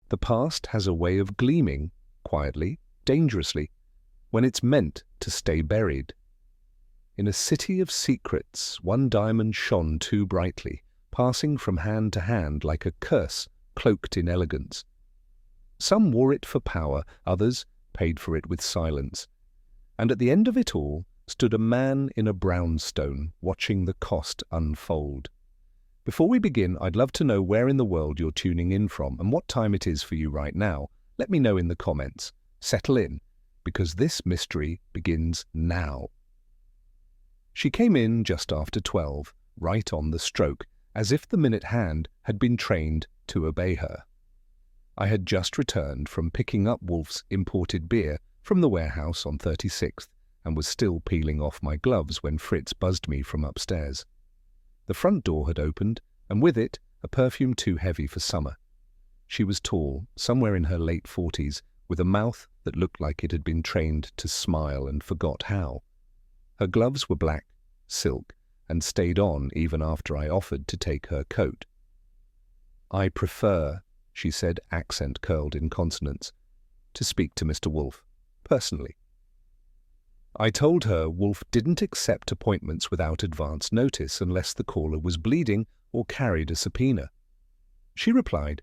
The past has a way of gleaming, quietly, dangerously, when it's meant to stay buried. In a city of secrets, one diamond shone too brightly, passing from hand to hand like a curse cloaked in elegance. Some wore it for power, others paid for it with silence. And at the end of it all stood a man in a brownstone, watching the cost unfold. Before we begin, I'd love to know where in the world you're tuning in from and what time it is for you right now. Let me know in the comments. Settle in, because this mystery begins now. She came in just after 12, right on the stroke, as if the minute hand had been trained to obey her. I had just returned from picking up Wolfe's imported beer from the warehouse on 36th and was still peeling off my gloves when Fritz buzzed me from upstairs. The front door had opened, and with it, a perfume too heavy for summer. She was tall, somewhere in her late 40s, with a mouth that looked like it had been trained to smile and forgot how. Her gloves were black, silk, and stayed on even after I offered to take her coat. "I prefer," she said, accent curled in consonants, "to speak to Mr. Wolfe, personally." I told her Wolfe didn't accept appointments without advance notice unless the caller was bleeding or carried a subpoena. She replied,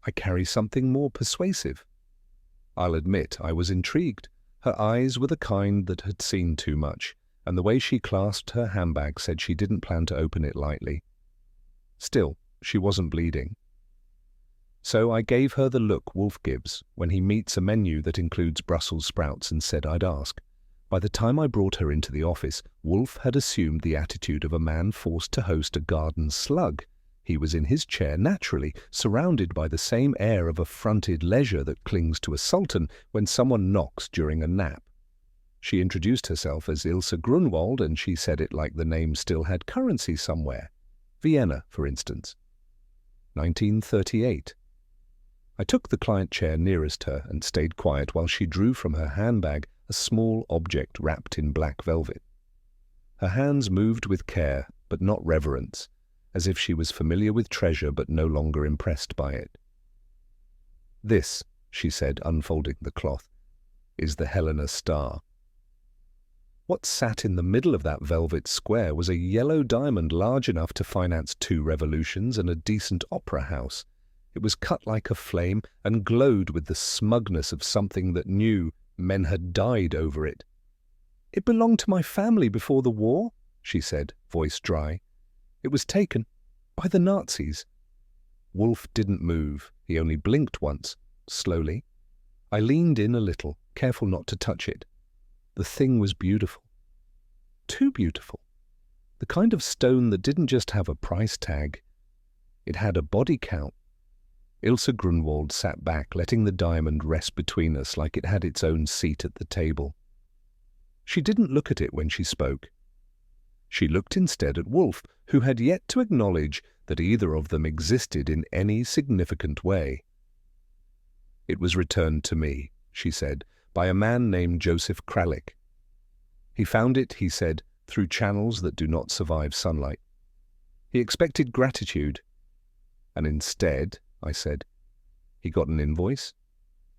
"I carry something more persuasive." I'll admit I was intrigued. Her eyes were the kind that had seen too much, and the way she clasped her handbag said she didn't plan to open it lightly. Still, she wasn't bleeding. So I gave her the look Wolfe gives when he meets a menu that includes Brussels sprouts and said I'd ask. By the time I brought her into the office, Wolfe had assumed the attitude of a man forced to host a garden slug. He was in his chair naturally, surrounded by the same air of affronted leisure that clings to a sultan when someone knocks during a nap. She introduced herself as Ilsa Grunwald, and she said it like the name still had currency somewhere. Vienna, for instance. 1938. I took the client chair nearest her and stayed quiet while she drew from her handbag a small object wrapped in black velvet. Her hands moved with care, but not reverence, as if she was familiar with treasure but no longer impressed by it. "This," she said, unfolding the cloth, "is the Helena star." What sat in the middle of that velvet square was a yellow diamond large enough to finance 2 revolutions and a decent opera house. It was cut like a flame and glowed with the smugness of something that knew men had died over it. "It belonged to my family before the war," she said, voice dry. "It was taken by the Nazis." Wolfe didn't move. He only blinked once, slowly. I leaned in a little, careful not to touch it. The thing was beautiful. Too beautiful. The kind of stone that didn't just have a price tag. It had a body count. Ilsa Grunwald sat back, letting the diamond rest between us like it had its own seat at the table. She didn't look at it when she spoke. She looked instead at Wolfe, who had yet to acknowledge that either of them existed in any significant way. "It was returned to me," she said, "by a man named Joseph Kralik. He found it, he said, through channels that do not survive sunlight. He expected gratitude, and instead," I said, "he got an invoice?"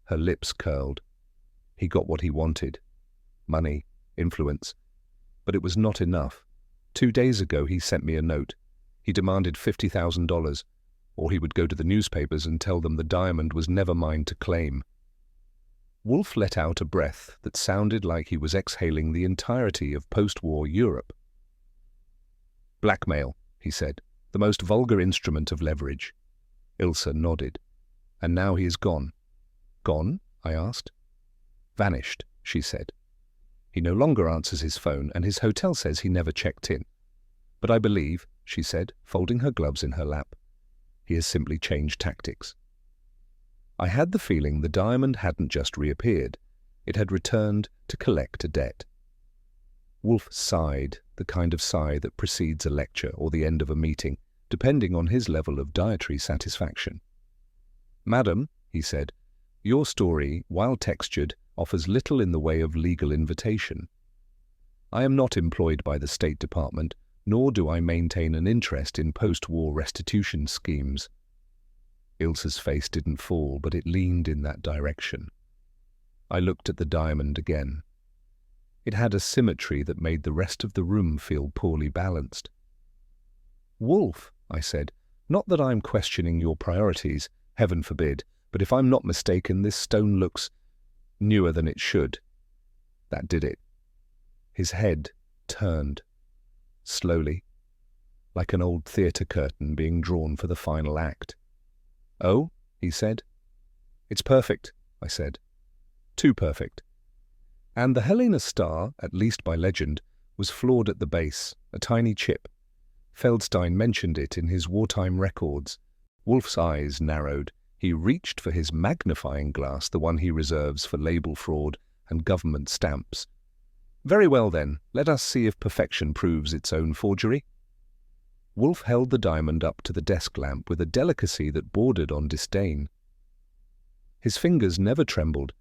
Her lips curled. He got what he wanted. Money, influence. But it was not enough. 2 days ago he sent me a note. He demanded $50,000, or he would go to the newspapers and tell them the diamond was never mine to claim. Wolfe let out a breath that sounded like he was exhaling the entirety of post-war Europe. "Blackmail," he said, "the most vulgar instrument of leverage." Ilsa nodded. "And now he is gone." "Gone?" I asked. "Vanished," she said. "He no longer answers his phone, and his hotel says he never checked in. But I believe," she said, folding her gloves in her lap, "he has simply changed tactics." I had the feeling the diamond hadn't just reappeared. It had returned to collect a debt. Wolfe sighed, the kind of sigh that precedes a lecture or the end of a meeting, depending on his level of dietary satisfaction. "Madam," he said, "your story, while textured, offers little in the way of legal invitation. I am not employed by the State Department, nor do I maintain an interest in post-war restitution schemes." Ilsa's face didn't fall, but it leaned in that direction. I looked at the diamond again. It had a symmetry that made the rest of the room feel poorly balanced. "Wolfe," I said, "not that I'm questioning your priorities, heaven forbid, but if I'm not mistaken, this stone looks newer than it should." That did it. His head turned, slowly, like an old theatre curtain being drawn for the final act. "Oh," he said. "It's perfect," I said. "Too perfect." And the Helena star, at least by legend, was flawed at the base, a tiny chip. Feldstein mentioned it in his wartime records. Wolfe's eyes narrowed. He reached for his magnifying glass, the one he reserves for label fraud and government stamps. "Very well then, let us see if perfection proves its own forgery." Wolfe held the diamond up to the desk lamp with a delicacy that bordered on disdain. His fingers never trembled,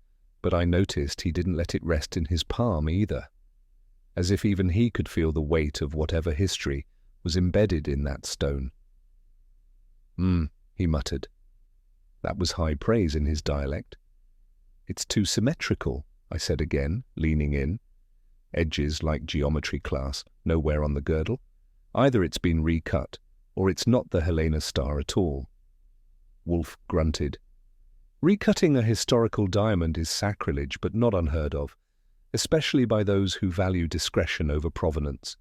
but I noticed he didn't let it rest in his palm either, as if even he could feel the weight of whatever history was embedded in that stone. He muttered. That was high praise in his dialect. "It's too symmetrical," I said again, leaning in. "Edges like geometry class, nowhere on the girdle. Either it's been recut, or it's not the Helena star at all." Wolfe grunted. "Recutting a historical diamond is sacrilege, but not unheard of, especially by those who value discretion over provenance."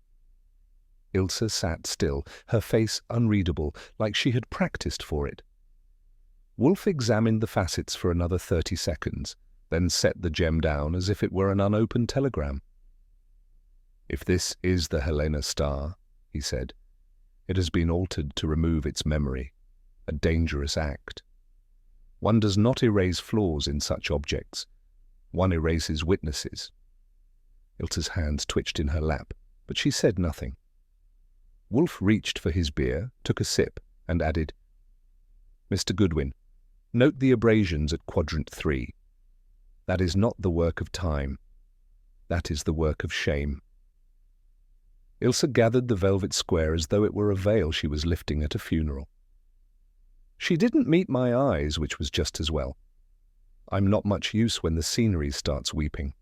Ilsa sat still, her face unreadable, like she had practiced for it. Wolfe examined the facets for another 30 seconds, then set the gem down as if it were an unopened telegram. "If this is the Helena star," he said, "it has been altered to remove its memory, a dangerous act. One does not erase flaws in such objects. One erases witnesses." Ilsa's hands twitched in her lap, but she said nothing. Wolfe reached for his beer, took a sip, and added, "Mr. Goodwin, note the abrasions at quadrant 3. That is not the work of time. That is the work of shame." Ilsa gathered the velvet square as though it were a veil she was lifting at a funeral. She didn't meet my eyes, which was just as well. I'm not much use when the scenery starts weeping.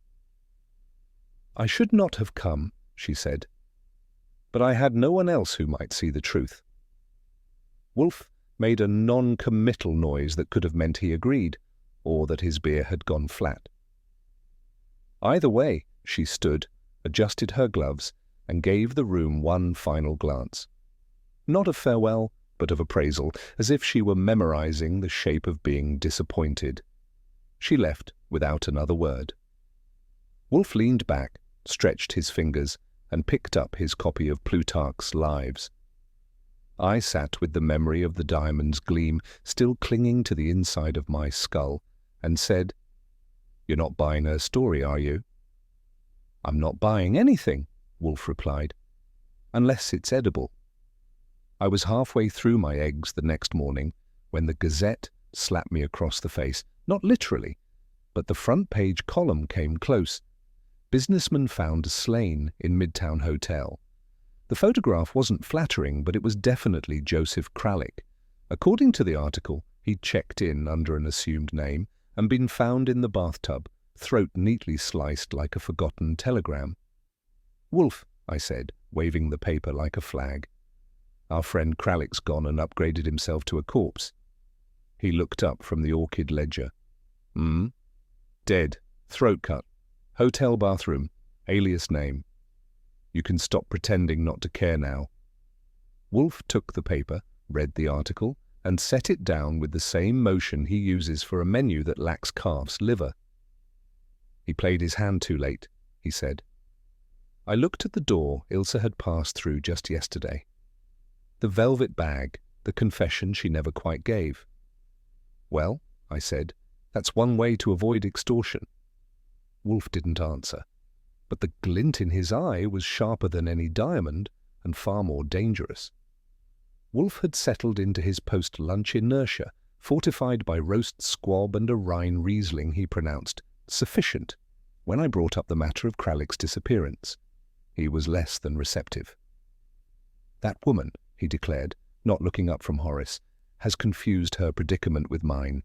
"I should not have come," she said, "but I had no one else who might see the truth." Wolfe made a non-committal noise that could have meant he agreed, or that his beer had gone flat. Either way, she stood, adjusted her gloves, and gave the room one final glance. Not of farewell, but of appraisal, as if she were memorizing the shape of being disappointed. She left without another word. Wolfe leaned back, stretched his fingers, and picked up his copy of Plutarch's Lives. I sat with the memory of the diamond's gleam still clinging to the inside of my skull, and said, "You're not buying her story, are you?" "I'm not buying anything," Wolfe replied, "unless it's edible." I was halfway through my eggs the next morning when the Gazette slapped me across the face, not literally, but the front page column came close. "Businessman found slain in Midtown Hotel." The photograph wasn't flattering, but it was definitely Joseph Kralik. According to the article, he'd checked in under an assumed name and been found in the bathtub, throat neatly sliced like a forgotten telegram. "Wolfe," I said, waving the paper like a flag. "Our friend Kralik's gone and upgraded himself to a corpse." He looked up from the orchid ledger. "Dead, throat cut, hotel bathroom, alias name. You can stop pretending not to care now." Wolfe took the paper, read the article, and set it down with the same motion he uses for a menu that lacks calf's liver. "He played his hand too late," he said. I looked at the door Ilsa had passed through just yesterday. The velvet bag, the confession she never quite gave. "Well," I said, "that's one way to avoid extortion." Wolfe didn't answer, but the glint in his eye was sharper than any diamond and far more dangerous. Wolfe had settled into his post-lunch inertia, fortified by roast squab and a Rhine Riesling he pronounced sufficient when I brought up the matter of Kralik's disappearance. He was less than receptive. "That woman," he declared, not looking up from Horace, has confused her predicament with mine.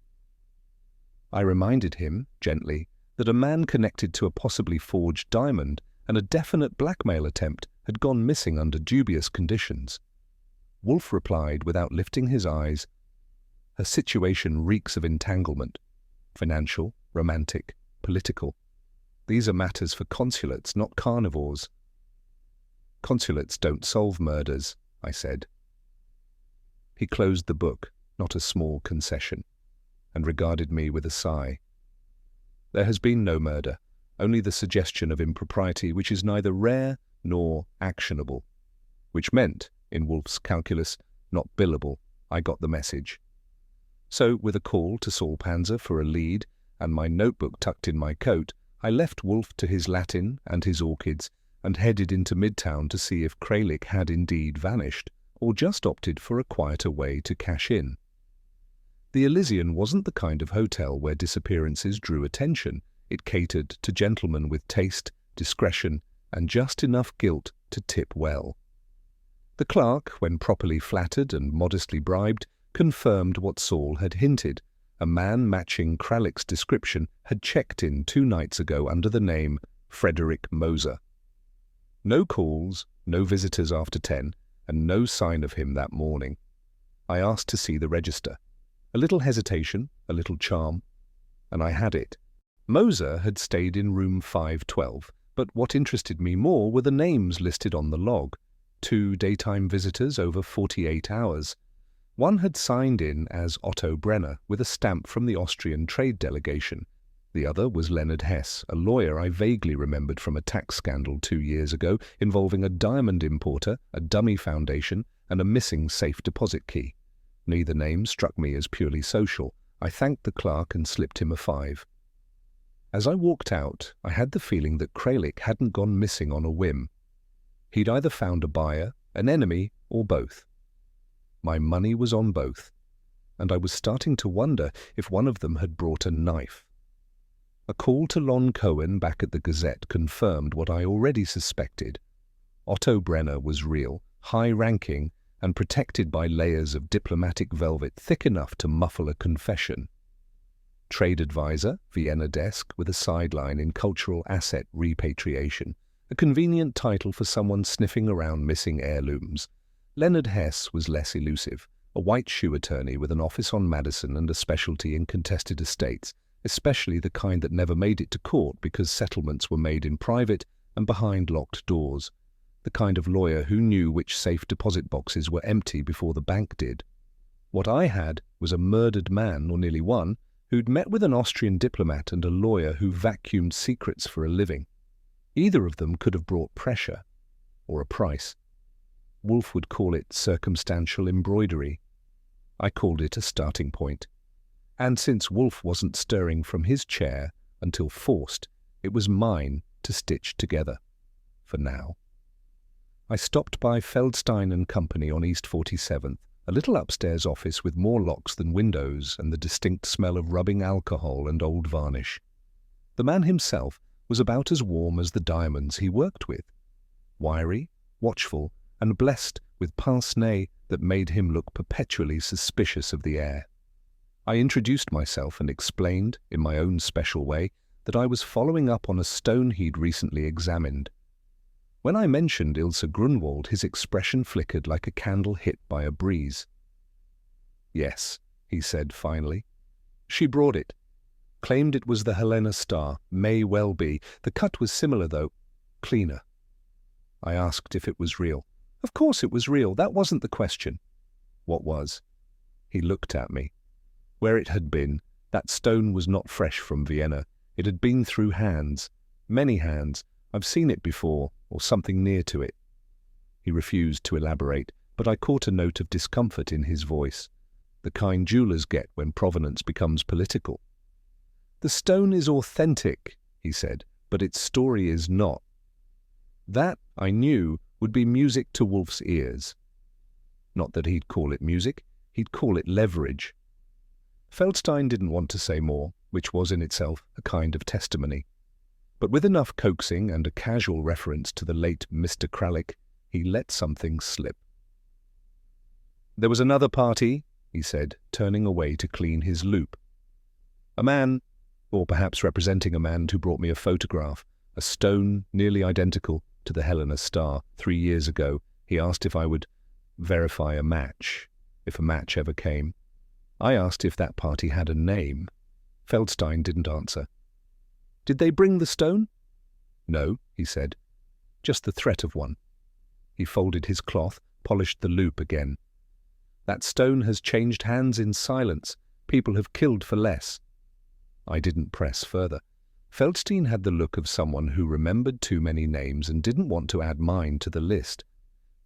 I reminded him, gently, that a man connected to a possibly forged diamond and a definite blackmail attempt had gone missing under dubious conditions. Wolfe replied without lifting his eyes, "Her situation reeks of entanglement. Financial, romantic, political. These are matters for consulates, not carnivores." "Consulates don't solve murders," I said. He closed the book, not a small concession, and regarded me with a sigh. "There has been no murder, only the suggestion of impropriety which is neither rare nor actionable." Which meant, in Wolfe's calculus, not billable. I got the message. So, with a call to Saul Panzer for a lead, and my notebook tucked in my coat, I left Wolfe to his Latin and his orchids, and headed into Midtown to see if Kralik had indeed vanished, or just opted for a quieter way to cash in. The Elysian wasn't the kind of hotel where disappearances drew attention. It catered to gentlemen with taste, discretion, and just enough guilt to tip well. The clerk, when properly flattered and modestly bribed, confirmed what Saul had hinted. A man matching Kralik's description had checked in 2 nights ago under the name Frederick Moser. No calls, no visitors after 10, and no sign of him that morning. I asked to see the register. A little hesitation, a little charm, and I had it. Moser had stayed in room 512, but what interested me more were the names listed on the log. 2 daytime visitors over 48 hours. One had signed in as Otto Brenner with a stamp from the Austrian trade delegation. The other was Leonard Hess, a lawyer I vaguely remembered from a tax scandal 2 years ago involving a diamond importer, a dummy foundation, and a missing safe deposit key. Neither name struck me as purely social. I thanked the clerk and slipped him a 5. As I walked out, I had the feeling that Kralik hadn't gone missing on a whim. He'd either found a buyer, an enemy, or both. My money was on both, and I was starting to wonder if one of them had brought a knife. A call to Lon Cohen back at the Gazette confirmed what I already suspected. Otto Brenner was real, high-ranking, and protected by layers of diplomatic velvet thick enough to muffle a confession. Trade advisor, Vienna desk, with a sideline in cultural asset repatriation, a convenient title for someone sniffing around missing heirlooms. Leonard Hess was less elusive, a white shoe attorney with an office on Madison and a specialty in contested estates, especially the kind that never made it to court because settlements were made in private and behind locked doors, the kind of lawyer who knew which safe deposit boxes were empty before the bank did. What I had was a murdered man, or nearly one, who'd met with an Austrian diplomat and a lawyer who vacuumed secrets for a living. Either of them could have brought pressure, or a price. Wolfe would call it circumstantial embroidery. I called it a starting point. And since Wolfe wasn't stirring from his chair until forced, it was mine to stitch together. For now. I stopped by Feldstein and Company on East 47th, a little upstairs office with more locks than windows and the distinct smell of rubbing alcohol and old varnish. The man himself was about as warm as the diamonds he worked with. Wiry, watchful, and blessed with pince-nez that made him look perpetually suspicious of the air. I introduced myself and explained, in my own special way, that I was following up on a stone he'd recently examined. When I mentioned Ilsa Grunwald, his expression flickered like a candle hit by a breeze. "Yes," he said finally. "She brought it. Claimed it was the Helena star. May well be. The cut was similar, though. Cleaner." I asked if it was real. Of course it was real. That wasn't the question. What was? He looked at me. Where it had been, that stone was not fresh from Vienna. It had been through hands. Many hands. I've seen it before, or something near to it. He refused to elaborate, but I caught a note of discomfort in his voice, the kind jewelers get when provenance becomes political. "The stone is authentic," he said, "but its story is not." That, I knew, would be music to Wolfe's ears. Not that he'd call it music, he'd call it leverage. Feldstein didn't want to say more, which was in itself a kind of testimony. But with enough coaxing and a casual reference to the late Mr. Kralik, he let something slip. "There was another party," he said, turning away to clean his loop. A man, or perhaps representing a man, who brought me a photograph, a stone nearly identical to the Helena star 3 years ago. He asked if I would verify a match, if a match ever came. I asked if that party had a name. Feldstein didn't answer. Did they bring the stone? No, he said. Just the threat of one. He folded his cloth, polished the loop again. That stone has changed hands in silence. People have killed for less. I didn't press further. Feldstein had the look of someone who remembered too many names and didn't want to add mine to the list.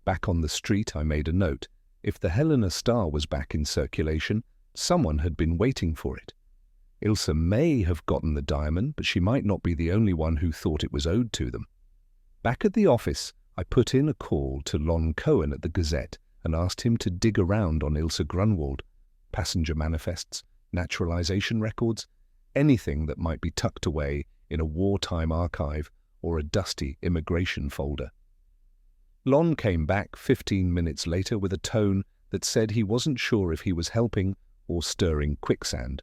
Back on the street, I made a note. If the Helena star was back in circulation, someone had been waiting for it. Ilsa may have gotten the diamond, but she might not be the only one who thought it was owed to them. Back at the office, I put in a call to Lon Cohen at the Gazette and asked him to dig around on Ilsa Grunwald, passenger manifests, naturalization records, anything that might be tucked away in a wartime archive or a dusty immigration folder. Lon came back 15 minutes later with a tone that said he wasn't sure if he was helping or stirring quicksand.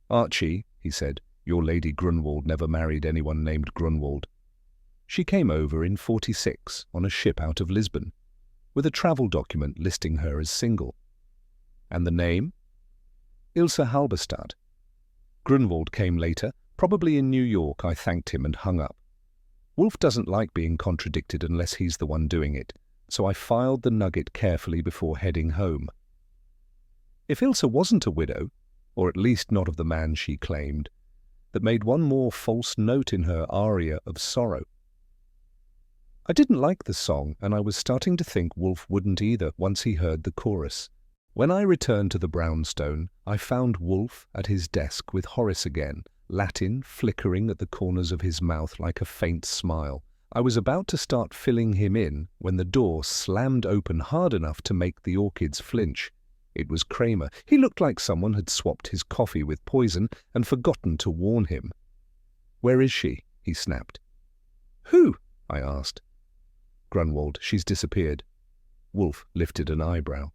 Archie, he said, your Lady Grunwald never married anyone named Grunwald. She came over in 46 on a ship out of Lisbon, with a travel document listing her as single. And the name? Ilsa Halberstadt. Grunwald came later, probably in New York. I thanked him and hung up. Wolfe doesn't like being contradicted unless he's the one doing it, so I filed the nugget carefully before heading home. If Ilsa wasn't a widow, or at least not of the man she claimed, that made one more false note in her aria of sorrow. I didn't like the song, and I was starting to think Wolfe wouldn't either once he heard the chorus. When I returned to the brownstone, I found Wolfe at his desk with Horace again, Latin flickering at the corners of his mouth like a faint smile. I was about to start filling him in when the door slammed open hard enough to make the orchids flinch. It was Kramer. He looked like someone had swapped his coffee with poison and forgotten to warn him. Where is she? He snapped. Who? I asked. Grunwald. She's disappeared. Wolfe lifted an eyebrow.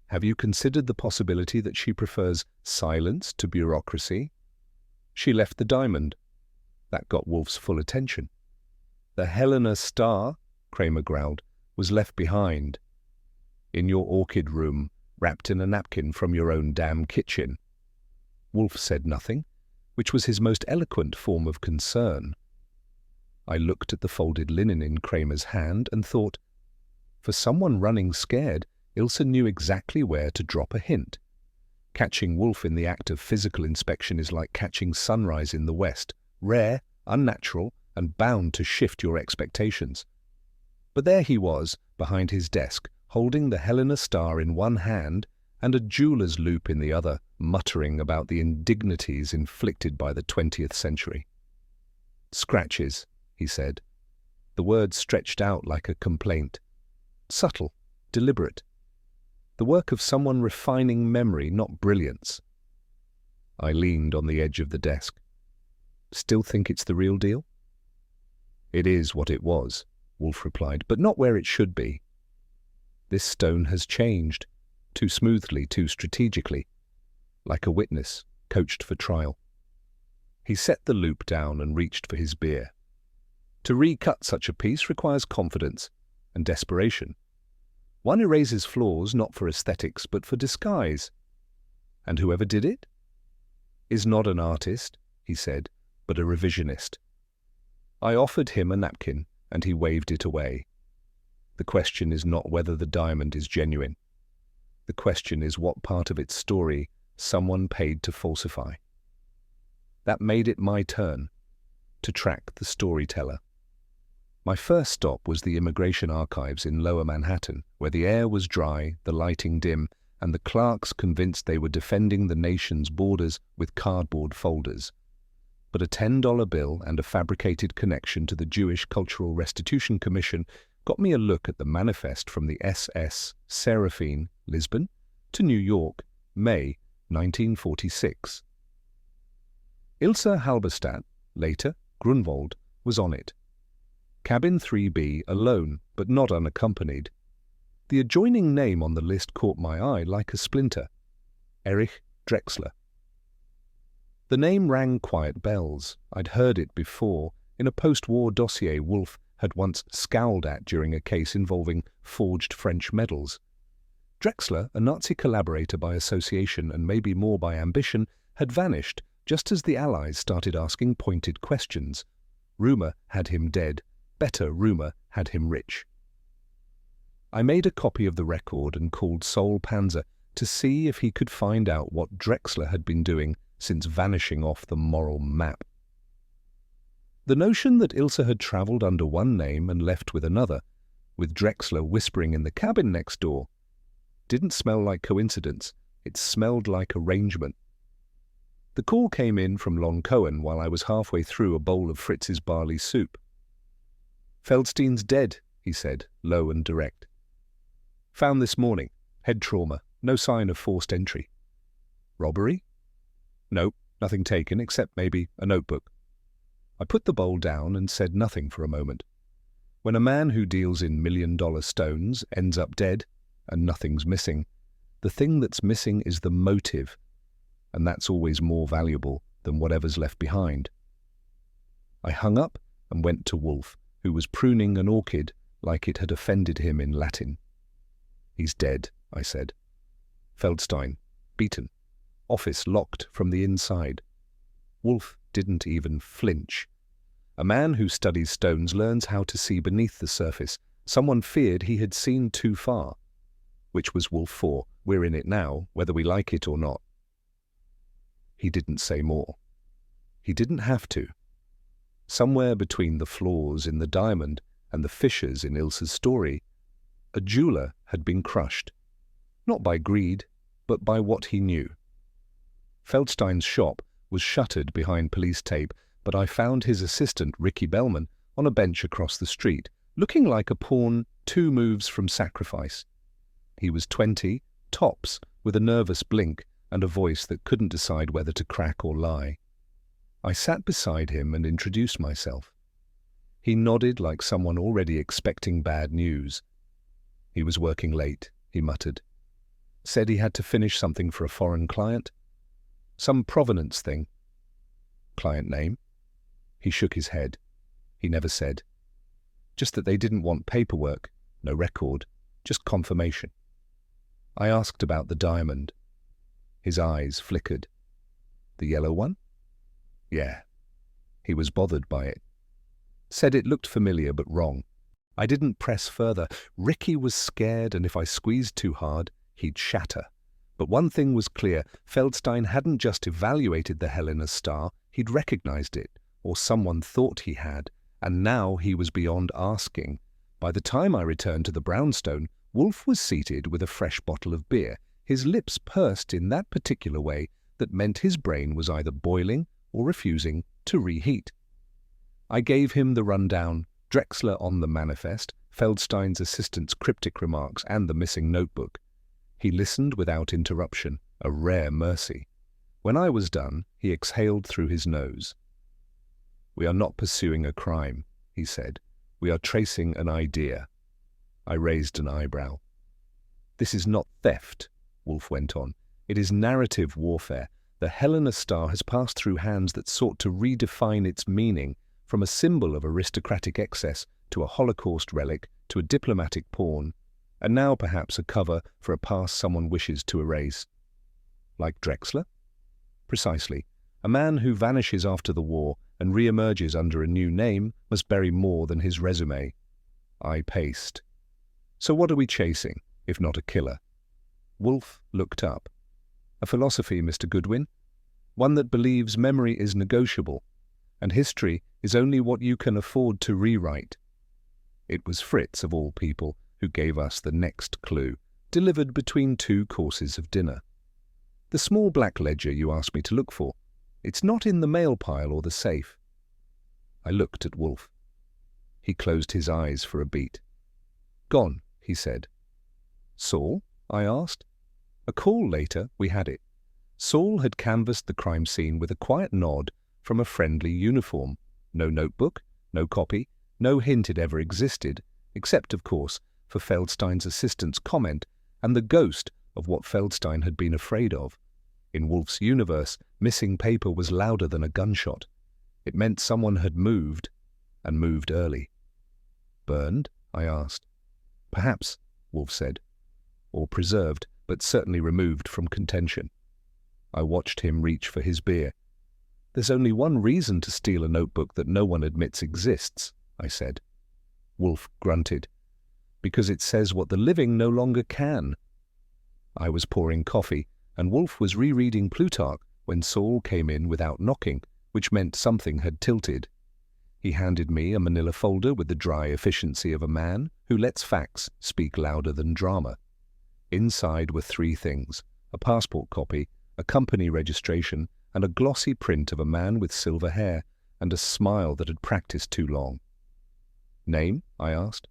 Have you considered the possibility that she prefers silence to bureaucracy? She left the diamond. That got Wolfe's full attention. The Helena star, Kramer growled, was left behind. In your orchid room, wrapped in a napkin from your own damn kitchen. Wolfe said nothing, which was his most eloquent form of concern. I looked at the folded linen in Kramer's hand and thought, for someone running scared, Ilsa knew exactly where to drop a hint. Catching Wolfe in the act of physical inspection is like catching sunrise in the west, rare, unnatural, and bound to shift your expectations. But there he was, behind his desk, holding the Helena star in one hand and a jeweler's loop in the other, muttering about the indignities inflicted by the 20th century. Scratches, he said. The word stretched out like a complaint. Subtle, deliberate. The work of someone refining memory, not brilliance. I leaned on the edge of the desk. Still think it's the real deal? It is what it was, Wolfe replied, but not where it should be. This stone has changed, too smoothly, too strategically, like a witness coached for trial. He set the loop down and reached for his beer. To recut such a piece requires confidence and desperation. One erases flaws not for aesthetics but for disguise. And whoever did it is not an artist, he said, but a revisionist. I offered him a napkin and he waved it away. The question is not whether the diamond is genuine. The question is what part of its story someone paid to falsify. That made it my turn to track the storyteller. My first stop was the immigration archives in Lower Manhattan, where the air was dry, the lighting dim, and the clerks convinced they were defending the nation's borders with cardboard folders. But a $10 bill and a fabricated connection to the Jewish Cultural Restitution Commission got me a look at the manifest from the SS Seraphine, Lisbon, to New York, May 1946. Ilsa Halberstadt, later Grunwald, was on it. Cabin 3B alone, but not unaccompanied. The adjoining name on the list caught my eye like a splinter, Erich Drexler. The name rang quiet bells. I'd heard it before, in a post-war dossier Wolfe had once scowled at during a case involving forged French medals. Drexler, a Nazi collaborator by association and maybe more by ambition, had vanished just as the Allies started asking pointed questions. Rumour had him dead. Better rumour had him rich. I made a copy of the record and called Sol Panzer to see if he could find out what Drexler had been doing since vanishing off the moral map. The notion that Ilsa had travelled under one name and left with another, with Drexler whispering in the cabin next door, didn't smell like coincidence. It smelled like arrangement. The call came in from Lon Cohen while I was halfway through a bowl of Fritz's barley soup. "Feldstein's dead," he said, low and direct. "Found this morning. Head trauma. No sign of forced entry." "Robbery?" "No, nothing taken except maybe a notebook." I put the bowl down and said nothing for a moment. When a man who deals in million-dollar stones ends up dead and nothing's missing, the thing that's missing is the motive, and that's always more valuable than whatever's left behind. I hung up and went to Wolfe, who was pruning an orchid like it had offended him in Latin. "He's dead," I said. "Feldstein, beaten. Office locked from the inside." Wolfe didn't even flinch. A man who studies stones learns how to see beneath the surface. Someone feared he had seen too far. Which was Wolfe for. We're in it now, whether we like it or not. He didn't say more. He didn't have to. Somewhere between the flaws in the diamond and the fissures in Ilsa's story, a jeweller had been crushed. Not by greed, but by what he knew. Feldstein's shop was shuttered behind police tape, but I found his assistant, Ricky Bellman, on a bench across the street, looking like a pawn 2 moves from sacrifice. He was 20, tops, with a nervous blink and a voice that couldn't decide whether to crack or lie. I sat beside him and introduced myself. He nodded like someone already expecting bad news. He was working late, he muttered. Said he had to finish something for a foreign client. Some provenance thing. Client name? He shook his head. He never said. Just that they didn't want paperwork, no record, just confirmation. I asked about the diamond. His eyes flickered. The yellow one? Yeah. He was bothered by it. Said it looked familiar but wrong. I didn't press further. Ricky was scared, and if I squeezed too hard, he'd shatter. But one thing was clear. Feldstein hadn't just evaluated the Helena star, he'd recognized it, or someone thought he had, and now he was beyond asking. By the time I returned to the brownstone, Wolfe was seated with a fresh bottle of beer, his lips pursed in that particular way that meant his brain was either boiling or refusing to reheat. I gave him the rundown, Drexler on the manifest, Feldstein's assistant's cryptic remarks, and the missing notebook. He listened without interruption, a rare mercy. When I was done, he exhaled through his nose. "We are not pursuing a crime," he said. "We are tracing an idea." I raised an eyebrow. "This is not theft," Wolfe went on. "It is narrative warfare. The Helena star has passed through hands that sought to redefine its meaning, from a symbol of aristocratic excess to a Holocaust relic to a diplomatic pawn, and now perhaps a cover for a past someone wishes to erase." "Like Drexler?" "Precisely. A man who vanishes after the war and re-emerges under a new name must bury more than his resume." I paced. "So what are we chasing, if not a killer?" Wolfe looked up. "A philosophy, Mr. Goodwin. One that believes memory is negotiable, and history is only what you can afford to rewrite." It was Fritz, of all people, who gave us the next clue, delivered between 2 courses of dinner. "The small black ledger you asked me to look for. It's not in the mail pile or the safe." I looked at Wolfe. He closed his eyes for a beat. "Gone," he said. "Saul?" I asked. A call later, we had it. Saul had canvassed the crime scene with a quiet nod from a friendly uniform. No notebook, no copy, no hint it ever existed, except, of course, for Feldstein's assistant's comment and the ghost of what Feldstein had been afraid of, In Wolfe's universe, missing paper was louder than a gunshot. It meant someone had moved, and moved early. Burned? I asked. Perhaps, Wolfe said. Or preserved, but certainly removed from contention. I watched him reach for his beer. There's only one reason to steal a notebook that no one admits exists, I said. Wolfe grunted. Because it says what the living no longer can. I was pouring coffee, and Wolfe was rereading Plutarch when Saul came in without knocking, which meant something had tilted. He handed me a manila folder with the dry efficiency of a man who lets facts speak louder than drama. Inside were 3 things: a passport copy, a company registration, and a glossy print of a man with silver hair and a smile that had practiced too long. Name? I asked.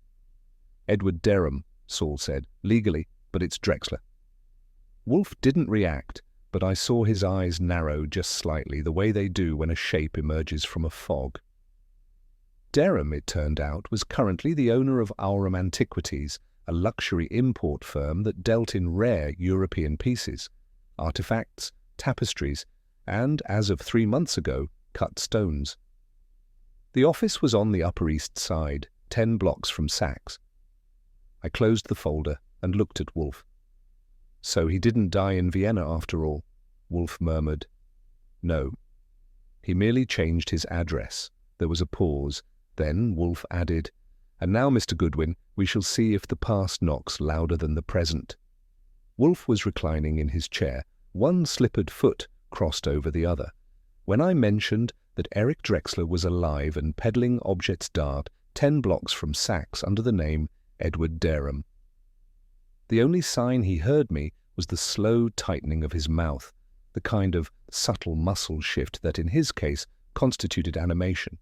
Edward Derham, Saul said. Legally, but it's Drexler. Wolfe didn't react, but I saw his eyes narrow just slightly, the way they do when a shape emerges from a fog. Derham, it turned out, was currently the owner of Aurum Antiquities, a luxury import firm that dealt in rare European pieces, artifacts, tapestries, and, as of 3 months ago, cut stones. The office was on the Upper East Side, 10 blocks from Saks. I closed the folder and looked at Wolfe. So he didn't die in Vienna after all, Wolfe murmured. No. He merely changed his address. There was a pause. Then Wolfe added, "And now, Mr. Goodwin, we shall see if the past knocks louder than the present." Wolfe was reclining in his chair, one slippered foot crossed over the other, when I mentioned that Eric Drexler was alive and peddling objets d'art 10 blocks from Saks under the name Edward Derham. The only sign he heard me was the slow tightening of his mouth, the kind of subtle muscle shift that in his case constituted animation.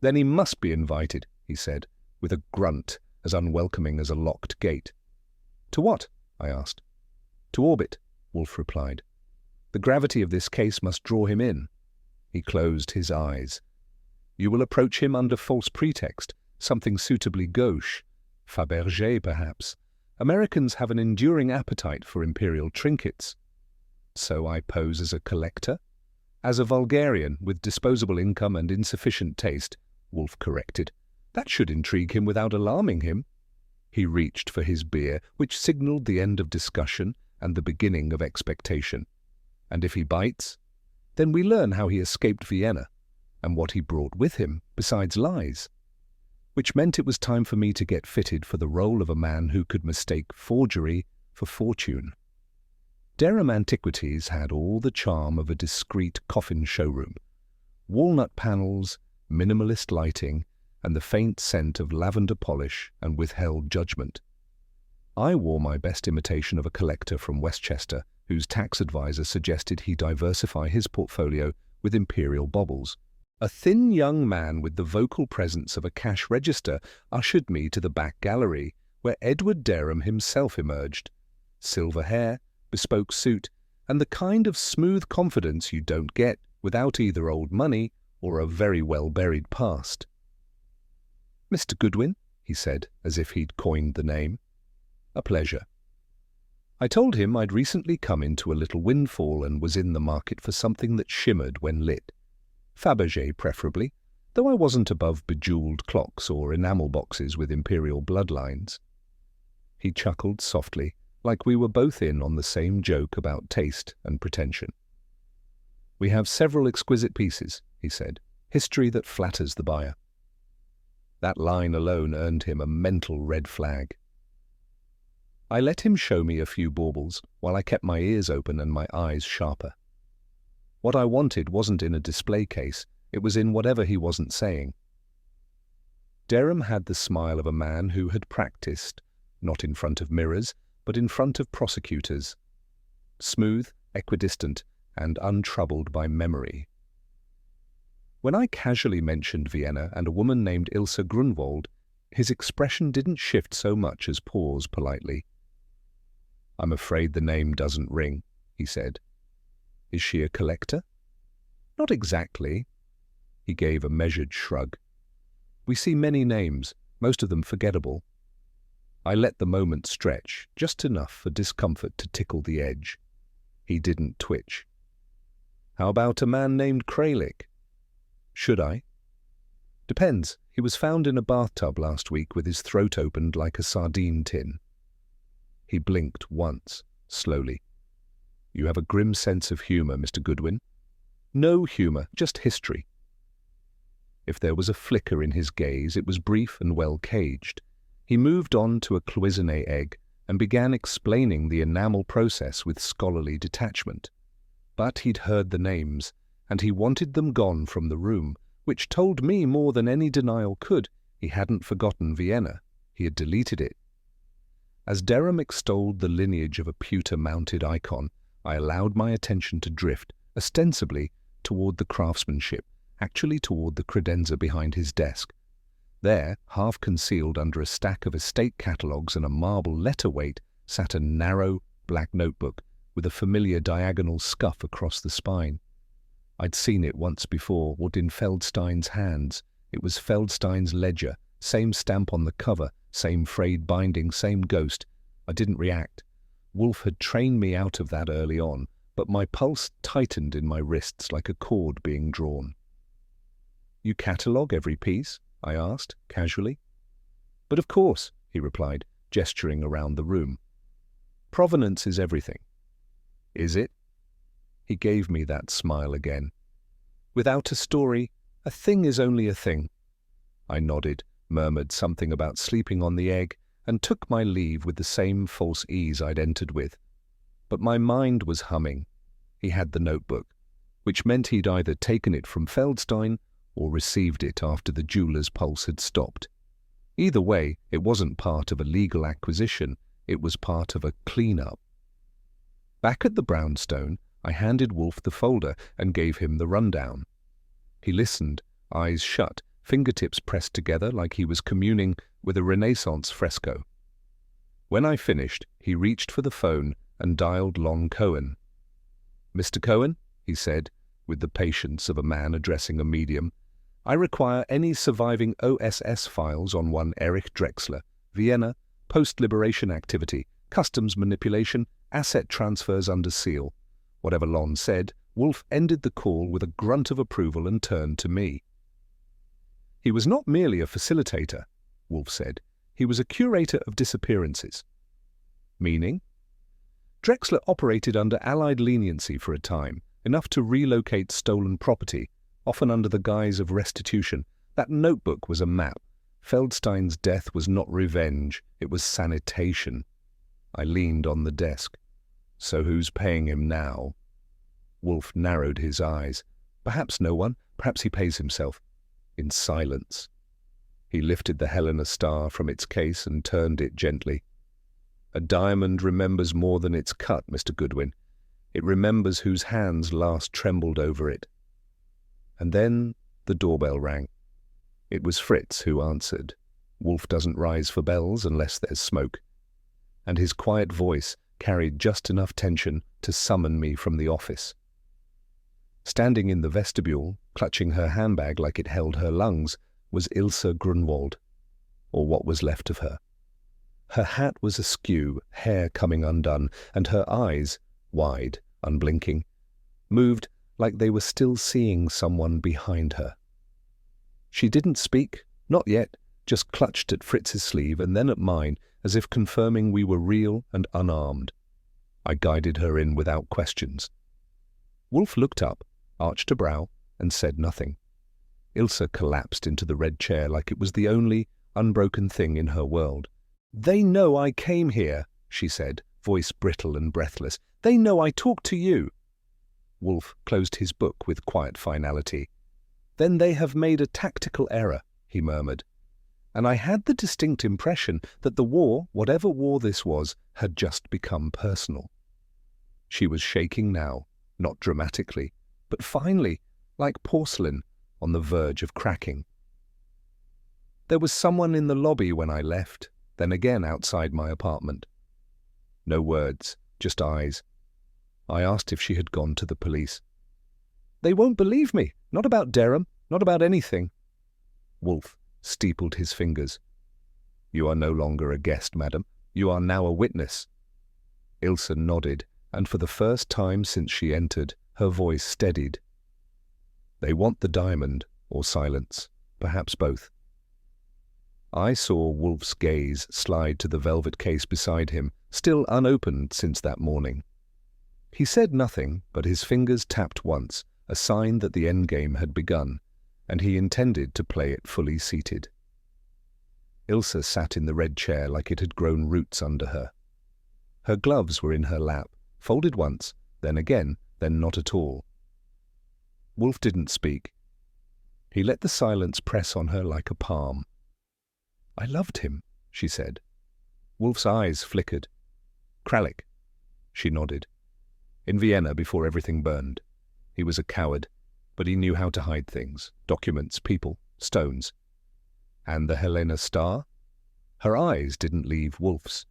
"Then he must be invited," he said, with a grunt as unwelcoming as a locked gate. "To what?" I asked. "To orbit," Wolfe replied. "The gravity of this case must draw him in." He closed his eyes. "You will approach him under false pretext, something suitably gauche. Fabergé, perhaps. Americans have an enduring appetite for imperial trinkets." "So I pose as a collector?" "As a vulgarian with disposable income and insufficient taste," Wolfe corrected. "That should intrigue him without alarming him." He reached for his beer, which signaled the end of discussion and the beginning of expectation. "And if he bites? Then we learn how he escaped Vienna, and what he brought with him, besides lies." Which meant it was time for me to get fitted for the role of a man who could mistake forgery for fortune. Derham Antiquities had all the charm of a discreet coffin showroom. Walnut panels, minimalist lighting, and the faint scent of lavender polish and withheld judgment. I wore my best imitation of a collector from Westchester, whose tax advisor suggested he diversify his portfolio with imperial baubles. A thin young man with the vocal presence of a cash register ushered me to the back gallery, where Edward Derham himself emerged. Silver hair, bespoke suit, and the kind of smooth confidence you don't get without either old money or a very well-buried past. "Mr. Goodwin," he said, as if he'd coined the name. "A pleasure." I told him I'd recently come into a little windfall and was in the market for something that shimmered when lit. Fabergé preferably, though I wasn't above bejeweled clocks or enamel boxes with imperial bloodlines. He chuckled softly, like we were both in on the same joke about taste and pretension. "We have several exquisite pieces," he said, "history that flatters the buyer." That line alone earned him a mental red flag. I let him show me a few baubles, while I kept my ears open and my eyes sharper. What I wanted wasn't in a display case, it was in whatever he wasn't saying. Derham had the smile of a man who had practiced, not in front of mirrors, but in front of prosecutors. Smooth, equidistant, and untroubled by memory. When I casually mentioned Vienna and a woman named Ilsa Grunwald, his expression didn't shift so much as pause politely. "I'm afraid the name doesn't ring," he said. "Is she a collector?" "Not exactly." He gave a measured shrug. "We see many names, most of them forgettable." I let the moment stretch, just enough for discomfort to tickle the edge. He didn't twitch. How about a man named Kralik? Should I? Depends. He was found in a bathtub last week with his throat opened like a sardine tin. He blinked once, slowly. You have a grim sense of humour, Mr. Goodwin. No humour, just history. If there was a flicker in his gaze, it was brief and well caged. He moved on to a cloisonné egg and began explaining the enamel process with scholarly detachment. But he'd heard the names, and he wanted them gone from the room, which told me more than any denial could. He hadn't forgotten Vienna. He had deleted it. As Derham extolled the lineage of a pewter-mounted icon, I allowed my attention to drift, ostensibly, toward the craftsmanship, actually toward the credenza behind his desk. There, half concealed under a stack of estate catalogues and a marble letter-weight, sat a narrow, black notebook with a familiar diagonal scuff across the spine. I'd seen it once before, what in Feldstein's hands. It was Feldstein's ledger, same stamp on the cover, same frayed binding, same ghost. I didn't react. Wolfe had trained me out of that early on, but my pulse tightened in my wrists like a cord being drawn. You catalogue every piece? I asked, casually. But of course, he replied, gesturing around the room. Provenance is everything. Is it? He gave me that smile again. Without a story, a thing is only a thing. I nodded, murmured something about sleeping on the egg, and took my leave with the same false ease I'd entered with. But my mind was humming. He had the notebook, which meant he'd either taken it from Feldstein or received it after the jeweller's pulse had stopped. Either way, it wasn't part of a legal acquisition, it was part of a clean-up. Back at the brownstone, I handed Wolfe the folder and gave him the rundown. He listened, eyes shut, fingertips pressed together like he was communing with a Renaissance fresco. When I finished, he reached for the phone and dialed Long Cohen. Mr. Cohen, he said, with the patience of a man addressing a medium, I require any surviving OSS files on one Erich Drexler, Vienna, post-liberation activity, customs manipulation, asset transfers under seal. Whatever Lon said, Wolfe ended the call with a grunt of approval and turned to me. He was not merely a facilitator, Wolfe said. He was a curator of disappearances. Meaning? Drexler operated under Allied leniency for a time, enough to relocate stolen property, often under the guise of restitution. That notebook was a map. Feldstein's death was not revenge, it was sanitation. I leaned on the desk. So who's paying him now? Wolfe narrowed his eyes. Perhaps no one, perhaps he pays himself. In silence. He lifted the Helena star from its case and turned it gently. A diamond remembers more than its cut, Mr. Goodwin. It remembers whose hands last trembled over it. And then the doorbell rang. It was Fritz who answered. Wolfe doesn't rise for bells unless there's smoke. And his quiet voice carried just enough tension to summon me from the office. Standing in the vestibule, clutching her handbag like it held her lungs, was Ilsa Grunwald, or what was left of her. Her hat was askew, hair coming undone, and her eyes, wide, unblinking, moved like they were still seeing someone behind her. She didn't speak, not yet, just clutched at Fritz's sleeve and then at mine, as if confirming we were real and unarmed. I guided her in without questions. Wolfe looked up, arched a brow, and said nothing. Ilsa collapsed into the red chair like it was the only unbroken thing in her world. "They know I came here," she said, voice brittle and breathless. "They know I talked to you." Wolfe closed his book with quiet finality. "Then they have made a tactical error," he murmured. And I had the distinct impression that the war, whatever war this was, had just become personal. She was shaking now, not dramatically, but finely, like porcelain, on the verge of cracking. There was someone in the lobby when I left, then again outside my apartment. No words, just eyes. I asked if she had gone to the police. "They won't believe me, not about Derham, not about anything." Wolfe steepled his fingers. "You are no longer a guest, madam. You are now a witness." Ilsa nodded, and for the first time since she entered, her voice steadied. "They want the diamond, or silence, perhaps both." I saw Wolfe's gaze slide to the velvet case beside him, still unopened since that morning. He said nothing, but his fingers tapped once, a sign that the endgame had begun, and he intended to play it fully seated. Ilsa sat in the red chair like it had grown roots under her. Her gloves were in her lap, folded once, then again, then not at all. Wolfe didn't speak. He let the silence press on her like a palm. "I loved him," she said. Wolfe's eyes flickered. "Kralik." She nodded. "In Vienna before everything burned. He was a coward, but he knew how to hide things, documents, people, stones. And the Helena star? Her eyes didn't leave Wolfe's.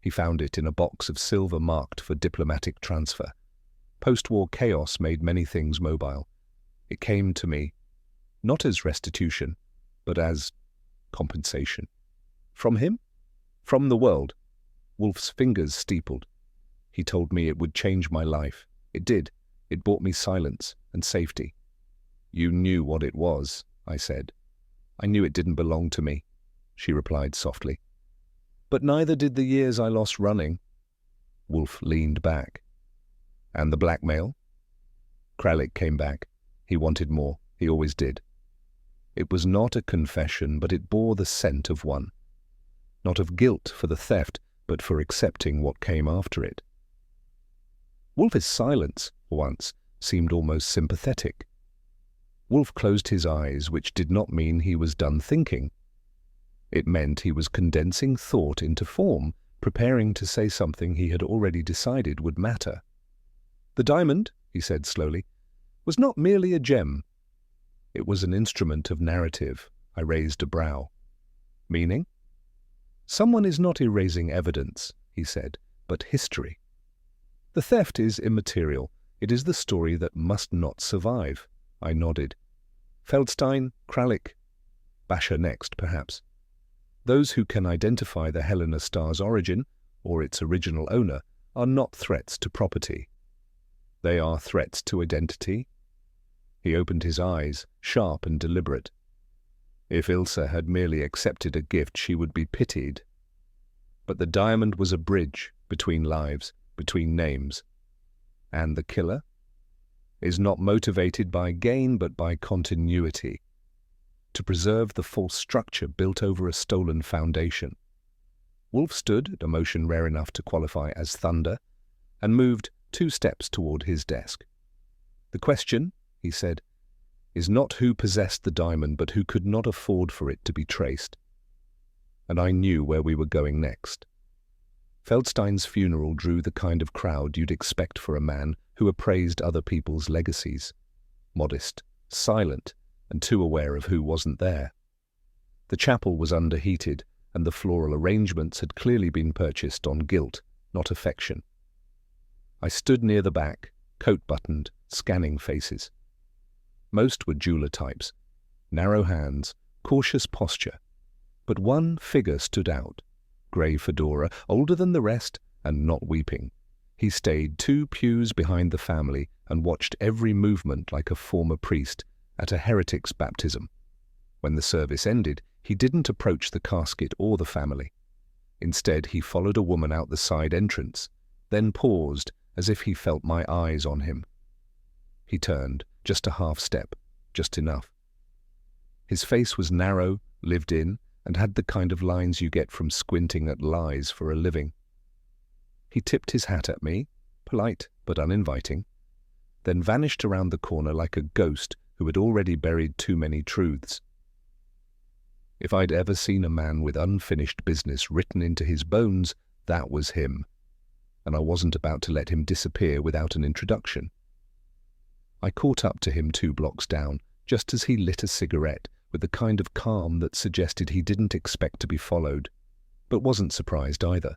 He found it in a box of silver marked for diplomatic transfer. Post-war chaos made many things mobile. It came to me, not as restitution, but as compensation. From him? From the world. Wolfe's fingers steepled. He told me it would change my life. It did. It brought me silence and safety. "You knew what it was," I said. "I knew it didn't belong to me," she replied softly. "But neither did the years I lost running." Wolfe leaned back. "And the blackmail?" Kralik came back. He wanted more. He always did. It was not a confession, but it bore the scent of one. Not of guilt for the theft, but for accepting what came after it. Wolfe's silence, for once, seemed almost sympathetic. Wolfe closed his eyes, which did not mean he was done thinking. It meant he was condensing thought into form, preparing to say something he had already decided would matter. "The diamond," he said slowly, "was not merely a gem. It was an instrument of narrative." I raised a brow. "Meaning?" "Someone is not erasing evidence," he said, "but history. The theft is immaterial. It is the story that must not survive." I nodded. "Feldstein, Kralik, Basher next, perhaps. Those who can identify the Helena star's origin, or its original owner, are not threats to property. They are threats to identity." He opened his eyes, sharp and deliberate. If Ilsa had merely accepted a gift, she would be pitied. But the diamond was a bridge between lives, between names. And the killer is not motivated by gain but by continuity, to preserve the false structure built over a stolen foundation. Wolfe stood at a motion rare enough to qualify as thunder and moved 2 steps toward his desk. "The question," he said, "is not who possessed the diamond, but who could not afford for it to be traced." And I knew where we were going next. Feldstein's funeral drew the kind of crowd you'd expect for a man who appraised other people's legacies. Modest, silent, and too aware of who wasn't there. The chapel was underheated, and the floral arrangements had clearly been purchased on guilt, not affection. I stood near the back, coat buttoned, scanning faces. Most were jeweler types, narrow hands, cautious posture. But one figure stood out, grey fedora, older than the rest, and not weeping. He stayed 2 pews behind the family and watched every movement like a former priest at a heretic's baptism. When the service ended, he didn't approach the casket or the family. Instead, he followed a woman out the side entrance, then paused as if he felt my eyes on him. He turned, just a half step, just enough. His face was narrow, lived in, and had the kind of lines you get from squinting at lies for a living. He tipped his hat at me, polite but uninviting, then vanished around the corner like a ghost who had already buried too many truths. If I'd ever seen a man with unfinished business written into his bones, that was him, and I wasn't about to let him disappear without an introduction. I caught up to him 2 blocks down, just as he lit a cigarette, with the kind of calm that suggested he didn't expect to be followed, but wasn't surprised either.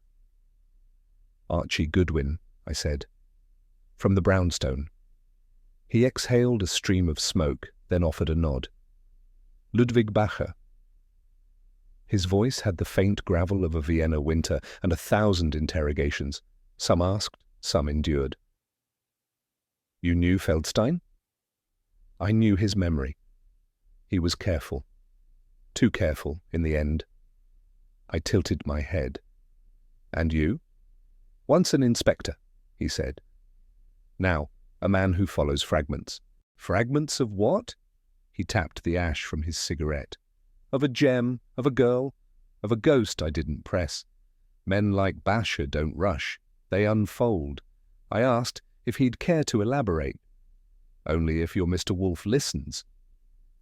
"Archie Goodwin," I said, "from the brownstone." He exhaled a stream of smoke, then offered a nod. "Ludwig Bacher." His voice had the faint gravel of a Vienna winter and 1,000 interrogations. Some asked, some endured. You knew Feldstein? I knew his memory. He was careful. Too careful, in the end. I tilted my head. And you? Once an inspector, he said. Now, a man who follows fragments. Fragments of what? He tapped the ash from his cigarette. Of a gem, of a girl, of a ghost I didn't press. Men like Basher don't rush. They unfold. I asked if he'd care to elaborate. Only if your Mr. Wolfe listens.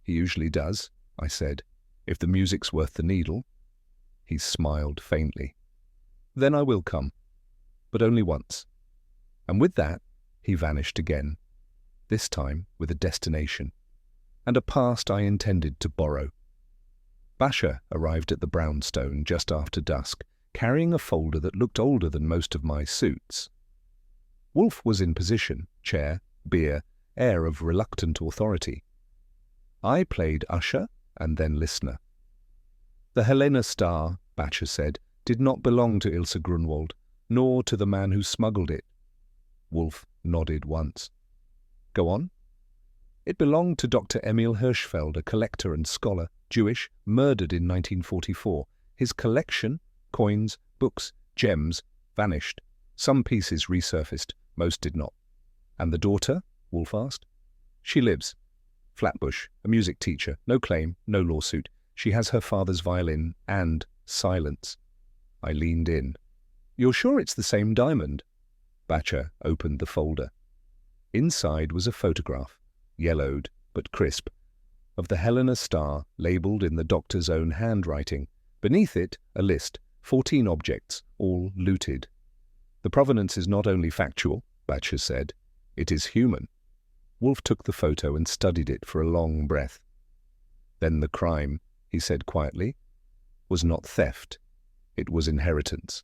He usually does, I said, if the music's worth the needle. He smiled faintly. Then I will come, but only once. And with that, he vanished again, this time with a destination, and a past I intended to borrow. Basher arrived at the brownstone just after dusk, carrying a folder that looked older than most of my suits. Wolfe was in position, chair, beer, air of reluctant authority. I played usher and then listener. The Helena star, Basher said, did not belong to Ilsa Grunwald, nor to the man who smuggled it. Wolfe nodded once. Go on. It belonged to Dr. Emil Hirschfeld, a collector and scholar, Jewish, murdered in 1944. His collection, coins, books, gems, vanished. Some pieces resurfaced, most did not. And the daughter? Wolfe asked. She lives. Flatbush, a music teacher, no claim, no lawsuit. She has her father's violin and silence. I leaned in. You're sure it's the same diamond? Basher opened the folder. Inside was a photograph, yellowed but crisp, of the Helena star labelled in the doctor's own handwriting. Beneath it, a list, 14 objects, all looted. The provenance is not only factual, Basher said, it is human. Wolfe took the photo and studied it for a long breath. Then the crime, he said quietly, was not theft. It was inheritance.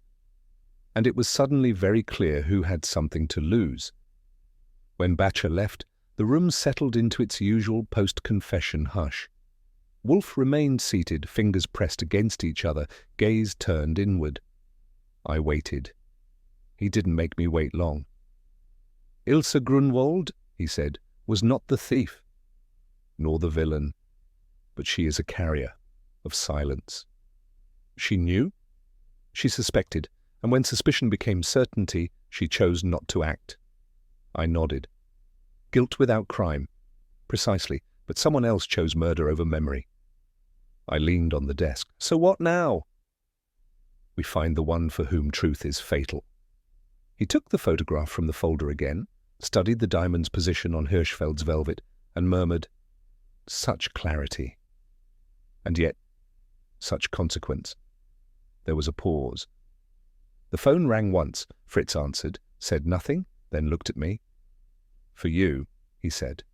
And it was suddenly very clear who had something to lose. When Basher left, the room settled into its usual post-confession hush. Wolfe remained seated, fingers pressed against each other, gaze turned inward. I waited. He didn't make me wait long. Ilsa Grunwald, he said, was not the thief, nor the villain, but she is a carrier of silence. She knew? She suspected, and when suspicion became certainty, she chose not to act. I nodded. Guilt without crime. Precisely, but someone else chose murder over memory. I leaned on the desk. So what now? We find the one for whom truth is fatal. He took the photograph from the folder again, studied the diamond's position on Hirschfeld's velvet, and murmured, such clarity. And yet, such consequence. There was a pause. The phone rang once. Fritz answered, said nothing, then looked at me. For you, he said.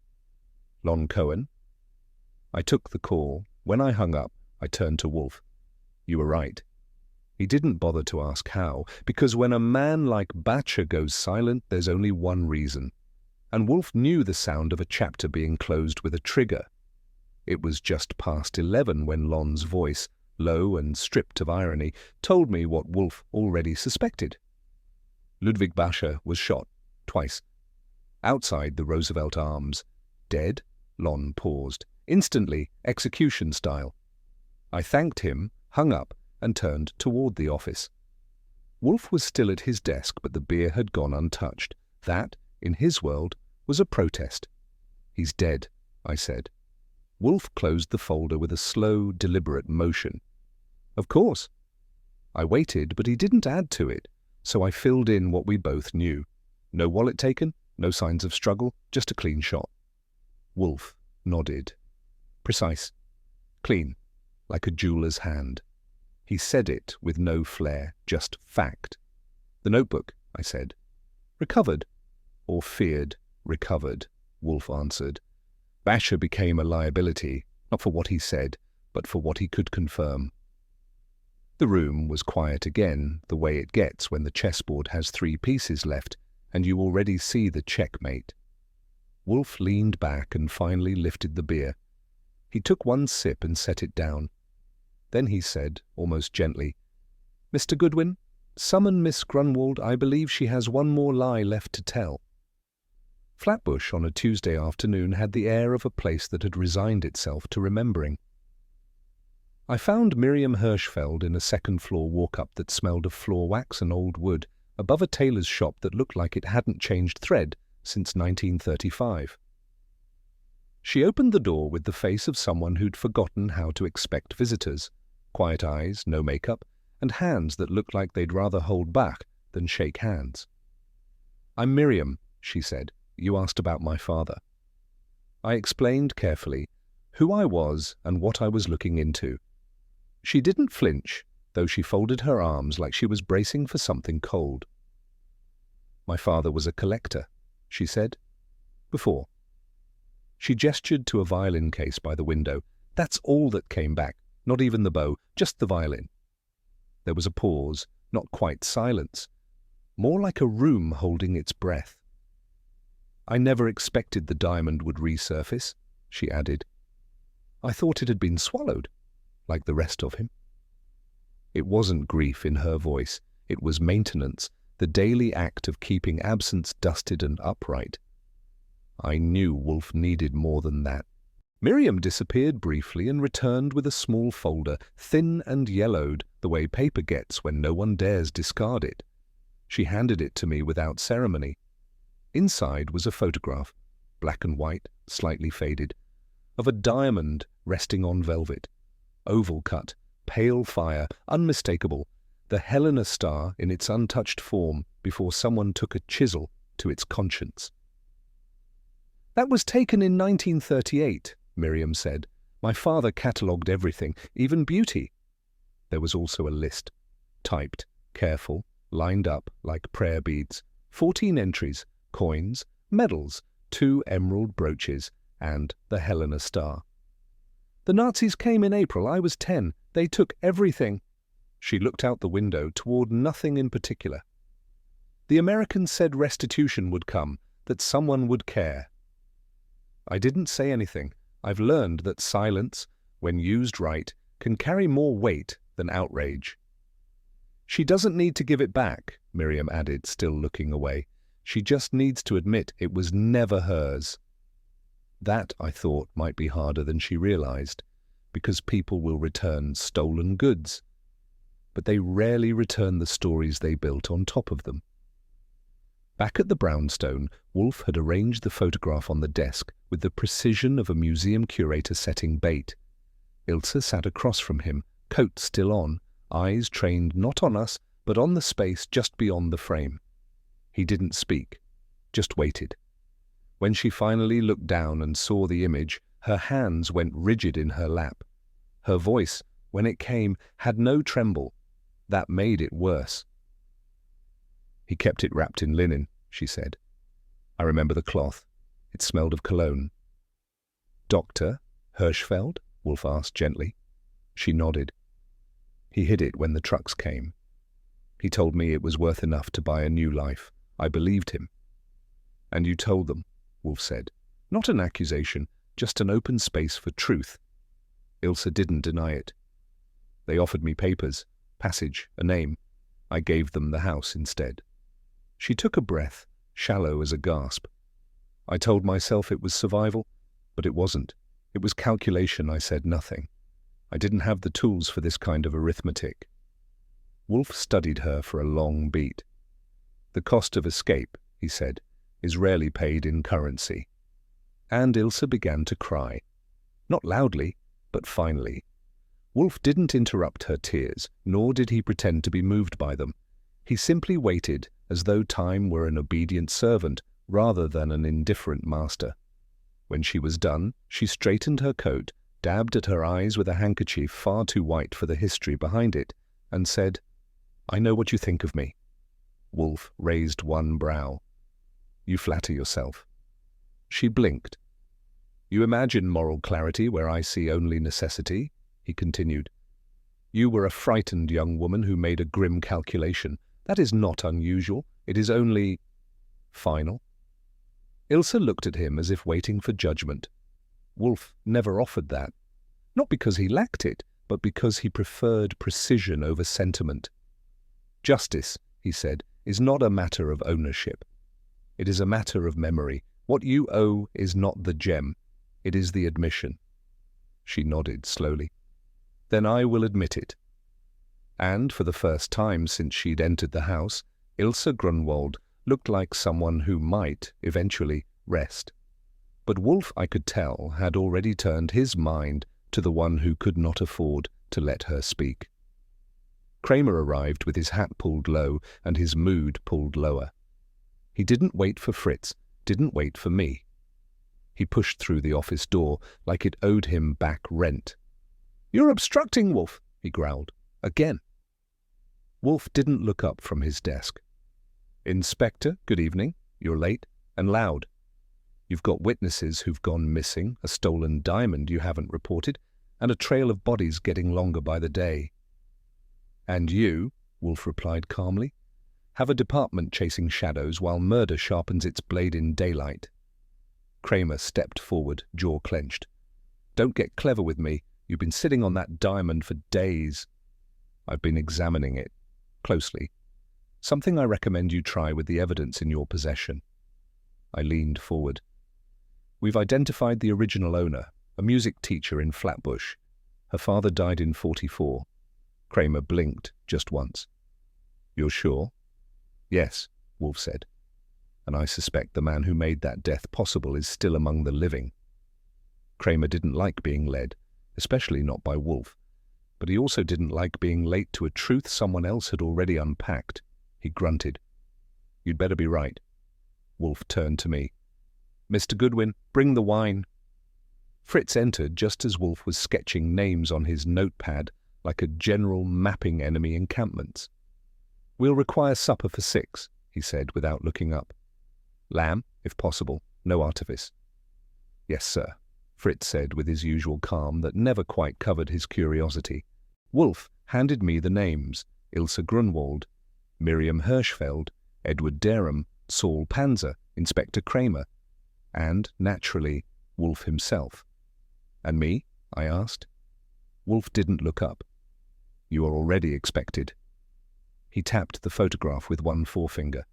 Lon Cohen? I took the call. When I hung up, I turned to Wolfe. You were right. He didn't bother to ask how, because when a man like Basher goes silent, there's only one reason. And Wolfe knew the sound of a chapter being closed with a trigger. It was just past 11 when Lon's voice, low and stripped of irony, told me what Wolfe already suspected. Ludwig Basher was shot, twice. Outside the Roosevelt Arms. Dead? Lon paused. Instantly, execution style. I thanked him, hung up, and turned toward the office. Wolfe was still at his desk, but the beer had gone untouched. That, in his world, was a protest. He's dead, I said. Wolfe closed the folder with a slow, deliberate motion. Of course. I waited, but he didn't add to it, so I filled in what we both knew. No wallet taken, no signs of struggle, just a clean shot. Wolfe nodded. Precise. Clean, like a jeweler's hand. He said it with no flair, just fact. The notebook, I said. Recovered. Or feared recovered, Wolfe answered. Basher became a liability, not for what he said, but for what he could confirm. The room was quiet again, the way it gets when the chessboard has 3 pieces left, and you already see the checkmate. Wolfe leaned back and finally lifted the beer. He took one sip and set it down. Then he said, almost gently, Mr. Goodwin, Summon Miss Grunwald, I believe she has one more lie left to tell. Flatbush on a Tuesday afternoon had the air of a place that had resigned itself to remembering. I found Miriam Hirschfeld in a second-floor walk-up that smelled of floor wax and old wood, above a tailor's shop that looked like it hadn't changed thread since 1935. She opened the door with the face of someone who'd forgotten how to expect visitors, quiet eyes, no makeup, and hands that looked like they'd rather hold back than shake hands. "I'm Miriam," she said. "You asked about my father." I explained carefully who I was and what I was looking into. She didn't flinch, though she folded her arms like she was bracing for something cold. "My father was a collector," she said. "Before." She gestured to a violin case by the window. "That's all that came back, not even the bow, just the violin." There was a pause, not quite silence, more like a room holding its breath. "I never expected the diamond would resurface," she added. "I thought it had been swallowed, like the rest of him." It wasn't grief in her voice, it was maintenance, the daily act of keeping absence dusted and upright. I knew Wolfe needed more than that. Miriam disappeared briefly and returned with a small folder, thin and yellowed, the way paper gets when no one dares discard it. She handed it to me without ceremony. Inside was a photograph, black and white, slightly faded, of a diamond resting on velvet. Oval cut, pale fire, unmistakable, the Helena star in its untouched form before someone took a chisel to its conscience. "That was taken in 1938, Miriam said. "My father catalogued everything, even beauty." There was also a list, typed, careful, lined up like prayer beads, 14 entries, coins, medals, 2 emerald brooches, and the Helena star. "The Nazis came in April. I was 10. They took everything." She looked out the window toward nothing in particular. "The Americans said restitution would come, that someone would care." I didn't say anything. I've learned that silence, when used right, can carry more weight than outrage. "She doesn't need to give it back," Miriam added, still looking away. "She just needs to admit it was never hers." That, I thought, might be harder than she realized, because people will return stolen goods. But they rarely return the stories they built on top of them. Back at the brownstone, Wolfe had arranged the photograph on the desk with the precision of a museum curator setting bait. Ilsa sat across from him, coat still on, eyes trained not on us, but on the space just beyond the frame. He didn't speak, just waited. When she finally looked down and saw the image, her hands went rigid in her lap. Her voice, when it came, had no tremble. That made it worse. "He kept it wrapped in linen," she said. "I remember the cloth. It smelled of cologne." "Dr. Hirschfeld?" Wolfe asked gently. She nodded. "He hid it when the trucks came. He told me it was worth enough to buy a new life. I believed him." "And you told them," Wolfe said. "Not an accusation, just an open space for truth." Ilsa didn't deny it. "They offered me papers, passage, a name. I gave them the house instead." She took a breath, shallow as a gasp. "I told myself it was survival, but it wasn't. It was calculation. I said nothing. I didn't have the tools for this kind of arithmetic." Wolfe studied her for a long beat. "The cost of escape," he said, "is rarely paid in currency." And Ilsa began to cry. Not loudly, but finally. Wolfe didn't interrupt her tears, nor did he pretend to be moved by them. He simply waited, as though time were an obedient servant rather than an indifferent master. When she was done, she straightened her coat, dabbed at her eyes with a handkerchief far too white for the history behind it, and said, "I know what you think of me." Wolfe raised one brow. "You flatter yourself." She blinked. "You imagine moral clarity where I see only necessity," he continued. "You were a frightened young woman who made a grim calculation. That is not unusual. It is only final." Ilsa looked at him as if waiting for judgment. Wolfe never offered that. Not because he lacked it, but because he preferred precision over sentiment. Justice, he said, is not a matter of ownership. It is a matter of memory. What you owe is not the gem. It is the admission. She nodded slowly. Then I will admit it. And for the first time since she'd entered the house, Ilsa Grunwald looked like someone who might, eventually, rest. But Wolfe, I could tell, had already turned his mind to the one who could not afford to let her speak. Kramer arrived with his hat pulled low and his mood pulled lower. He didn't wait for Fritz, didn't wait for me. He pushed through the office door like it owed him back rent. "You're obstructing, Wolfe," he growled. Again. Wolfe didn't look up from his desk. "Inspector, good evening. You're late and loud. You've got witnesses who've gone missing, a stolen diamond you haven't reported, and a trail of bodies getting longer by the day." "And you," Wolfe replied calmly, "have a department chasing shadows while murder sharpens its blade in daylight." Kramer stepped forward, jaw clenched. "Don't get clever with me. You've been sitting on that diamond for days." "I've been examining it closely. Something I recommend you try with the evidence in your possession." I leaned forward. "We've identified the original owner, a music teacher in Flatbush. Her father died in '44. Kramer blinked just once. "You're sure?" "Yes," Wolfe said. "And I suspect the man who made that death possible is still among the living." Kramer didn't like being led, especially not by Wolfe. But he also didn't like being late to a truth someone else had already unpacked. He grunted. "You'd better be right." Wolfe turned to me. "Mr. Goodwin, bring the wine." Fritz entered just as Wolfe was sketching names on his notepad like a general mapping enemy encampments. "We'll require supper for 6, he said without looking up. "Lamb, if possible, no artifice." "Yes, sir," Fritz said with his usual calm that never quite covered his curiosity. Wolfe handed me the names: Ilsa Grunwald, Miriam Hirschfeld, Edward Derham, Saul Panzer, Inspector Kramer, and, naturally, Wolfe himself. "And me?" I asked. Wolfe didn't look up. "You are already expected." He tapped the photograph with one forefinger.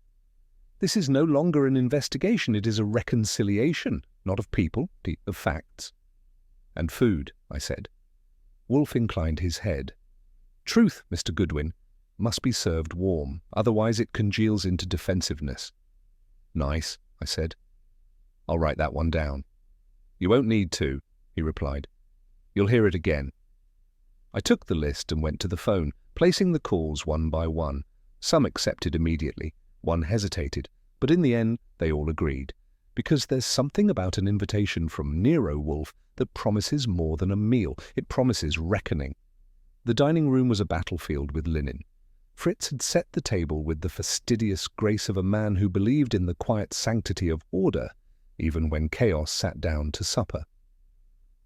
"This is no longer an investigation, it is a reconciliation, not of people, of facts." "And food," I said. Wolfe inclined his head. "Truth, Mr. Goodwin, must be served warm, otherwise it congeals into defensiveness." "Nice," I said. "I'll write that one down." "You won't need to," he replied. "You'll hear it again." I took the list and went to the phone, placing the calls one by one. Some accepted immediately, one hesitated, but in the end they all agreed, because there's something about an invitation from Nero Wolfe that promises more than a meal. It promises reckoning. The dining room was a battlefield with linen. Fritz had set the table with the fastidious grace of a man who believed in the quiet sanctity of order, even when chaos sat down to supper.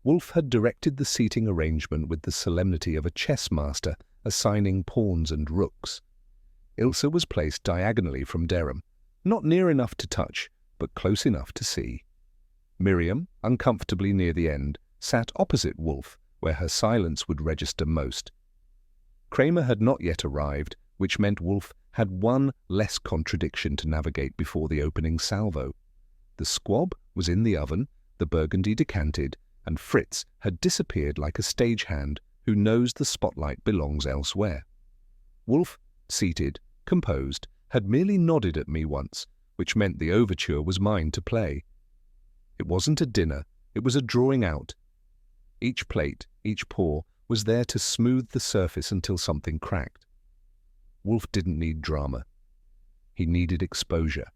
Wolfe had directed the seating arrangement with the solemnity of a chess master assigning pawns and rooks. Ilsa was placed diagonally from Derham, not near enough to touch, but close enough to see. Miriam, uncomfortably near the end, sat opposite Wolfe, where her silence would register most. Kramer had not yet arrived, which meant Wolfe had one less contradiction to navigate before the opening salvo. The squab was in the oven, the burgundy decanted, and Fritz had disappeared like a stagehand who knows the spotlight belongs elsewhere. Wolfe, seated, composed, had merely nodded at me once, which meant the overture was mine to play. It wasn't a dinner, it was a drawing out. Each plate, each pour, was there to smooth the surface until something cracked. Wolfe didn't need drama. He needed exposure.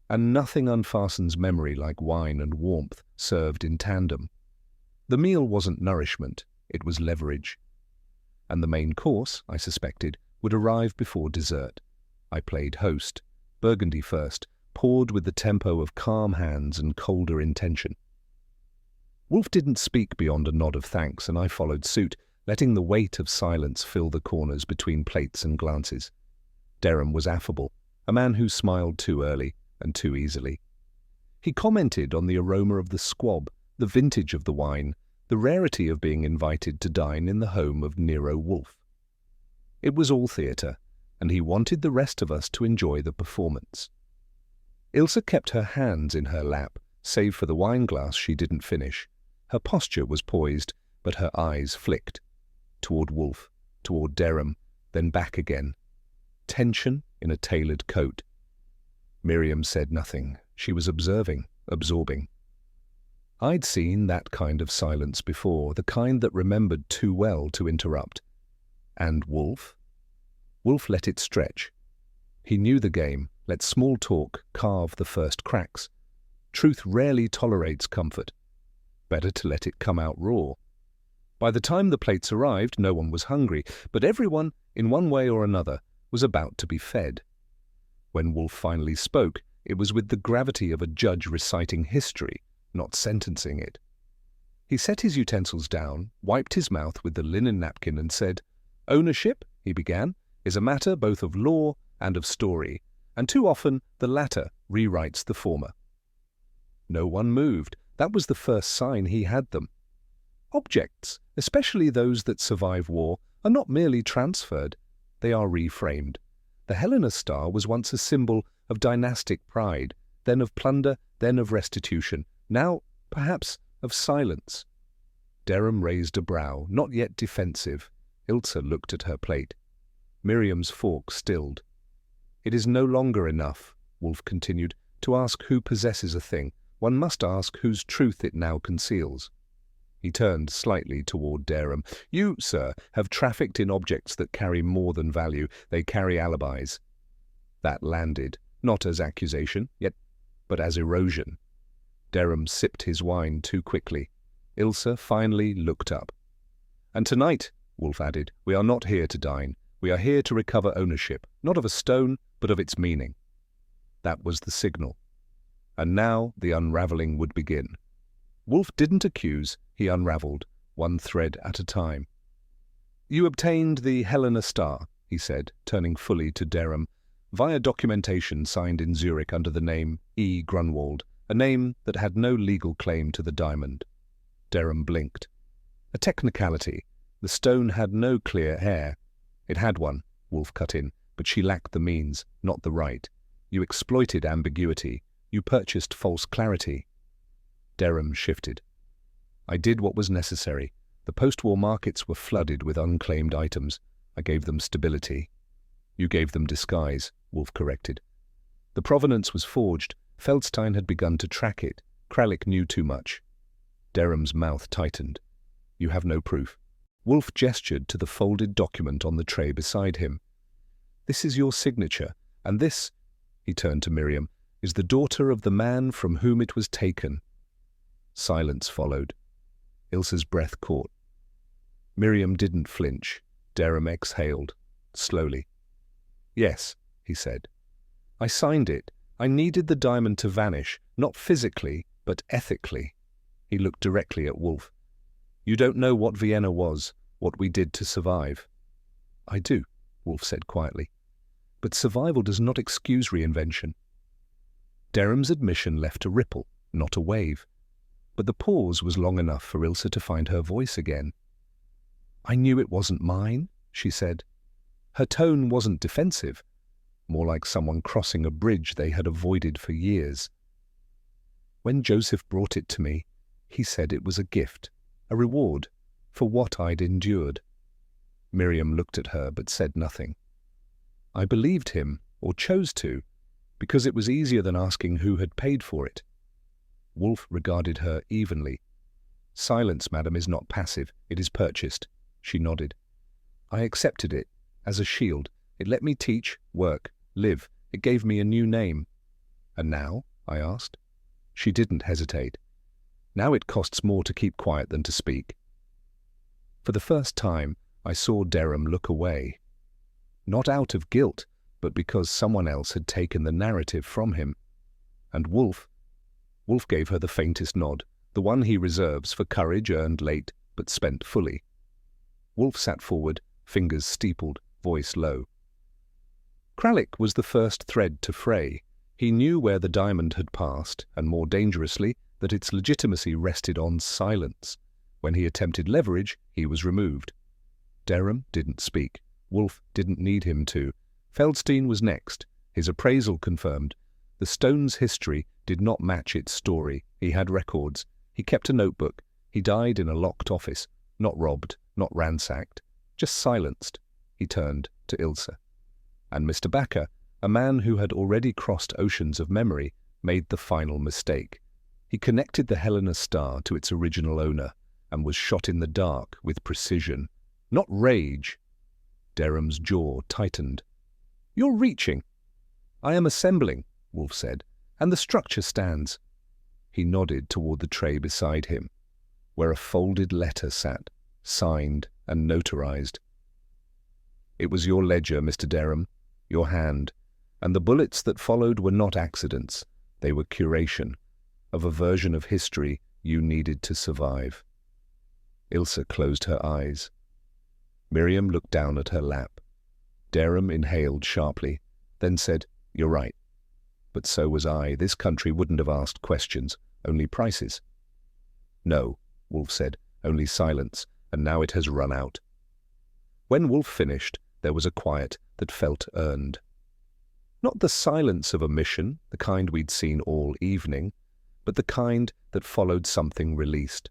And nothing unfastens memory like wine and warmth served in tandem. The meal wasn't nourishment, it was leverage. And the main course, I suspected, would arrive before dessert. I played host, burgundy first, poured with the tempo of calm hands and colder intention. Wolfe didn't speak beyond a nod of thanks, and I followed suit, letting the weight of silence fill the corners between plates and glances. Derham was affable, a man who smiled too early and too easily. He commented on the aroma of the squab, the vintage of the wine, the rarity of being invited to dine in the home of Nero Wolfe. It was all theatre, and he wanted the rest of us to enjoy the performance. Ilsa kept her hands in her lap, save for the wine glass she didn't finish. Her posture was poised, but her eyes flicked. Toward Wolfe, toward Derham, then back again. Tension in a tailored coat. Miriam said nothing. She was observing, absorbing. I'd seen that kind of silence before, the kind that remembered too well to interrupt. And Wolfe? Wolfe let it stretch. He knew the game, let small talk carve the first cracks. Truth rarely tolerates comfort. Better to let it come out raw. By the time the plates arrived, no one was hungry, but everyone, in one way or another, was about to be fed. When Wolfe finally spoke, it was with the gravity of a judge reciting history, not sentencing it. He set his utensils down, wiped his mouth with the linen napkin and said, "Ownership," he began, "is a matter both of law and of story, and too often the latter rewrites the former." No one moved. That was the first sign he had them. Objects, especially those that survive war, are not merely transferred, they are reframed. The Helena star was once a symbol of dynastic pride, then of plunder, then of restitution, now, perhaps, of silence. Derham raised a brow, not yet defensive. Ilsa looked at her plate. Miriam's fork stilled. "It is no longer enough," Wolfe continued, "to ask who possesses a thing. One must ask whose truth it now conceals." He turned slightly toward Derham. "You, sir, have trafficked in objects that carry more than value. They carry alibis." That landed, not as accusation, but as erosion. Derham sipped his wine too quickly. Ilsa finally looked up. "And tonight," Wolfe added, "we are not here to dine. We are here to recover ownership, not of a stone, but of its meaning." That was the signal. And now the unravelling would begin. Wolfe didn't accuse, he unravelled, one thread at a time. "You obtained the Helena star," he said, turning fully to Derham, "via documentation signed in Zurich under the name E. Grunwald, a name that had no legal claim to the diamond." Derham blinked. "A technicality. The stone had no clear heir." "It had one," Wolfe cut in, "but she lacked the means, not the right. You exploited ambiguity. You purchased false clarity." Derham shifted. "I did what was necessary. The post-war markets were flooded with unclaimed items. I gave them stability." "You gave them disguise," Wolfe corrected. "The provenance was forged. Feldstein had begun to track it. Kralik knew too much." Derham's mouth tightened. "You have no proof." Wolfe gestured to the folded document on the tray beside him. "This is your signature, and this," he turned to Miriam, "is the daughter of the man from whom it was taken." Silence followed. Ilsa's breath caught. Miriam didn't flinch. Derham exhaled, slowly. "Yes," he said. "I signed it. I needed the diamond to vanish, not physically, but ethically." He looked directly at Wolfe. "You don't know what Vienna was, what we did to survive." "I do," Wolfe said quietly. "But survival does not excuse reinvention." Derham's admission left a ripple, not a wave. But the pause was long enough for Ilsa to find her voice again. "I knew it wasn't mine," she said. Her tone wasn't defensive, more like someone crossing a bridge they had avoided for years. "When Joseph brought it to me, he said it was a gift, a reward, for what I'd endured." Miriam looked at her but said nothing. "I believed him, or chose to, because it was easier than asking who had paid for it." Wolfe regarded her evenly. "Silence, madam, is not passive. It is purchased." She nodded. "I accepted it, as a shield. It let me teach, work, live. It gave me a new name." "And now?" I asked. She didn't hesitate. "Now it costs more to keep quiet than to speak." For the first time, I saw Derham look away. Not out of guilt, but because someone else had taken the narrative from him. And Wolfe gave her the faintest nod, the one he reserves for courage earned late but spent fully. Wolfe sat forward, fingers steepled, voice low. Kralik was the first thread to fray. He knew where the diamond had passed, and more dangerously, that its legitimacy rested on silence. When he attempted leverage, he was removed. Derham didn't speak. Wolfe didn't need him to. Feldstein was next. His appraisal confirmed. The stone's history did not match its story. He had records. He kept a notebook. He died in a locked office. Not robbed, not ransacked, just silenced. He turned to Ilsa. And Mr. Backer, a man who had already crossed oceans of memory, made the final mistake. He connected the Helena star to its original owner and was shot in the dark with precision, not rage. Derham's jaw tightened. "You're reaching." "I am assembling," Wolfe said, "and the structure stands." He nodded toward the tray beside him, where a folded letter sat, signed and notarized. "It was your ledger, Mr. Derham, your hand, and the bullets that followed were not accidents. They were curation of a version of history you needed to survive." Ilsa closed her eyes. Miriam looked down at her lap. Derham inhaled sharply, then said, "You're right. But so was I. This country wouldn't have asked questions, only prices." "No," Wolfe said, "only silence, and now it has run out." When Wolfe finished, there was a quiet that felt earned. Not the silence of a mission, the kind we'd seen all evening, but the kind that followed something released.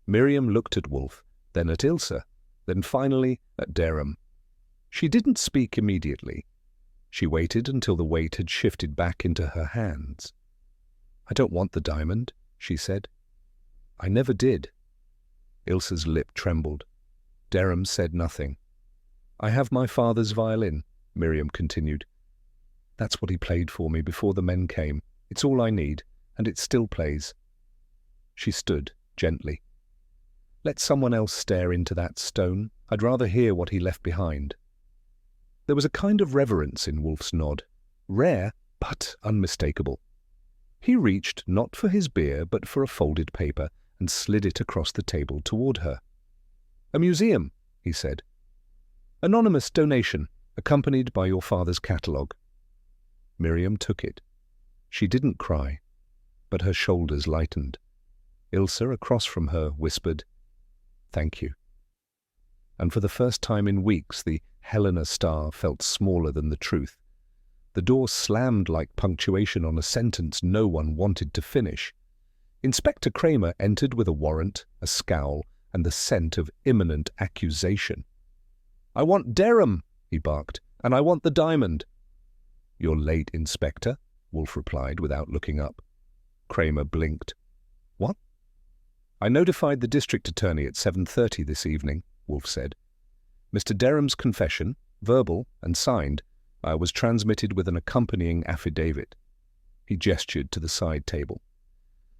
Miriam looked at Wolfe, then at Ilsa, then finally at Derham. She didn't speak immediately. She waited until the weight had shifted back into her hands. "I don't want the diamond," she said. "I never did." Ilsa's lip trembled. Derham said nothing. "I have my father's violin," Miriam continued. "That's what he played for me before the men came. It's all I need, and it still plays." She stood, gently. "Let someone else stare into that stone. I'd rather hear what he left behind." There was a kind of reverence in Wolfe's nod, rare but unmistakable. He reached not for his beer but for a folded paper and slid it across the table toward her. "A museum," he said. "Anonymous donation, accompanied by your father's catalogue." Miriam took it. She didn't cry, but her shoulders lightened. Ilsa, across from her, whispered, "Thank you." And for the first time in weeks, the Helena star felt smaller than the truth. The door slammed like punctuation on a sentence no one wanted to finish. Inspector Kramer entered with a warrant, a scowl, and the scent of imminent accusation. "I want Derham," he barked, "and I want the diamond." "You're late, Inspector," Wolfe replied without looking up. Kramer blinked. "What?" "I notified the district attorney at 7:30 this evening," Wolfe said. "Mr. Derham's confession, verbal and signed, was transmitted with an accompanying affidavit." He gestured to the side table.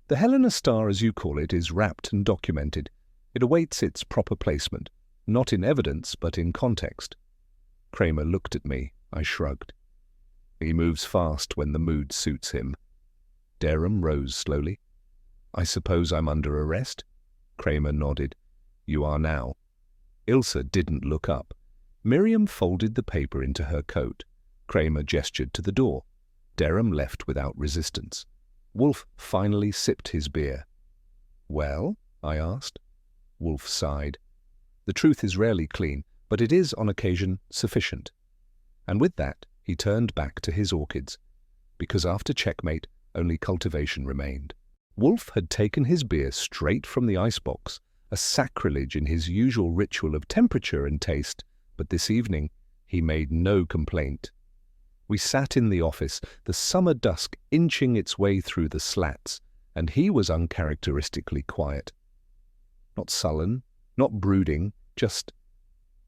"The Helena star, as you call it, is wrapped and documented. It awaits its proper placement, not in evidence, but in context." Kramer looked at me. I shrugged. "He moves fast when the mood suits him." Derham rose slowly. "I suppose I'm under arrest?" Kramer nodded. "You are now." Ilsa didn't look up. Miriam folded the paper into her coat. Kramer gestured to the door. Derham left without resistance. Wolfe finally sipped his beer. "Well?" I asked. Wolfe sighed. "The truth is rarely clean, but it is, on occasion, sufficient." And with that, he turned back to his orchids, because after checkmate, only cultivation remained. Wolfe had taken his beer straight from the icebox, a sacrilege in his usual ritual of temperature and taste, but this evening he made no complaint. We sat in the office, the summer dusk inching its way through the slats, and he was uncharacteristically quiet. Not sullen, not brooding, just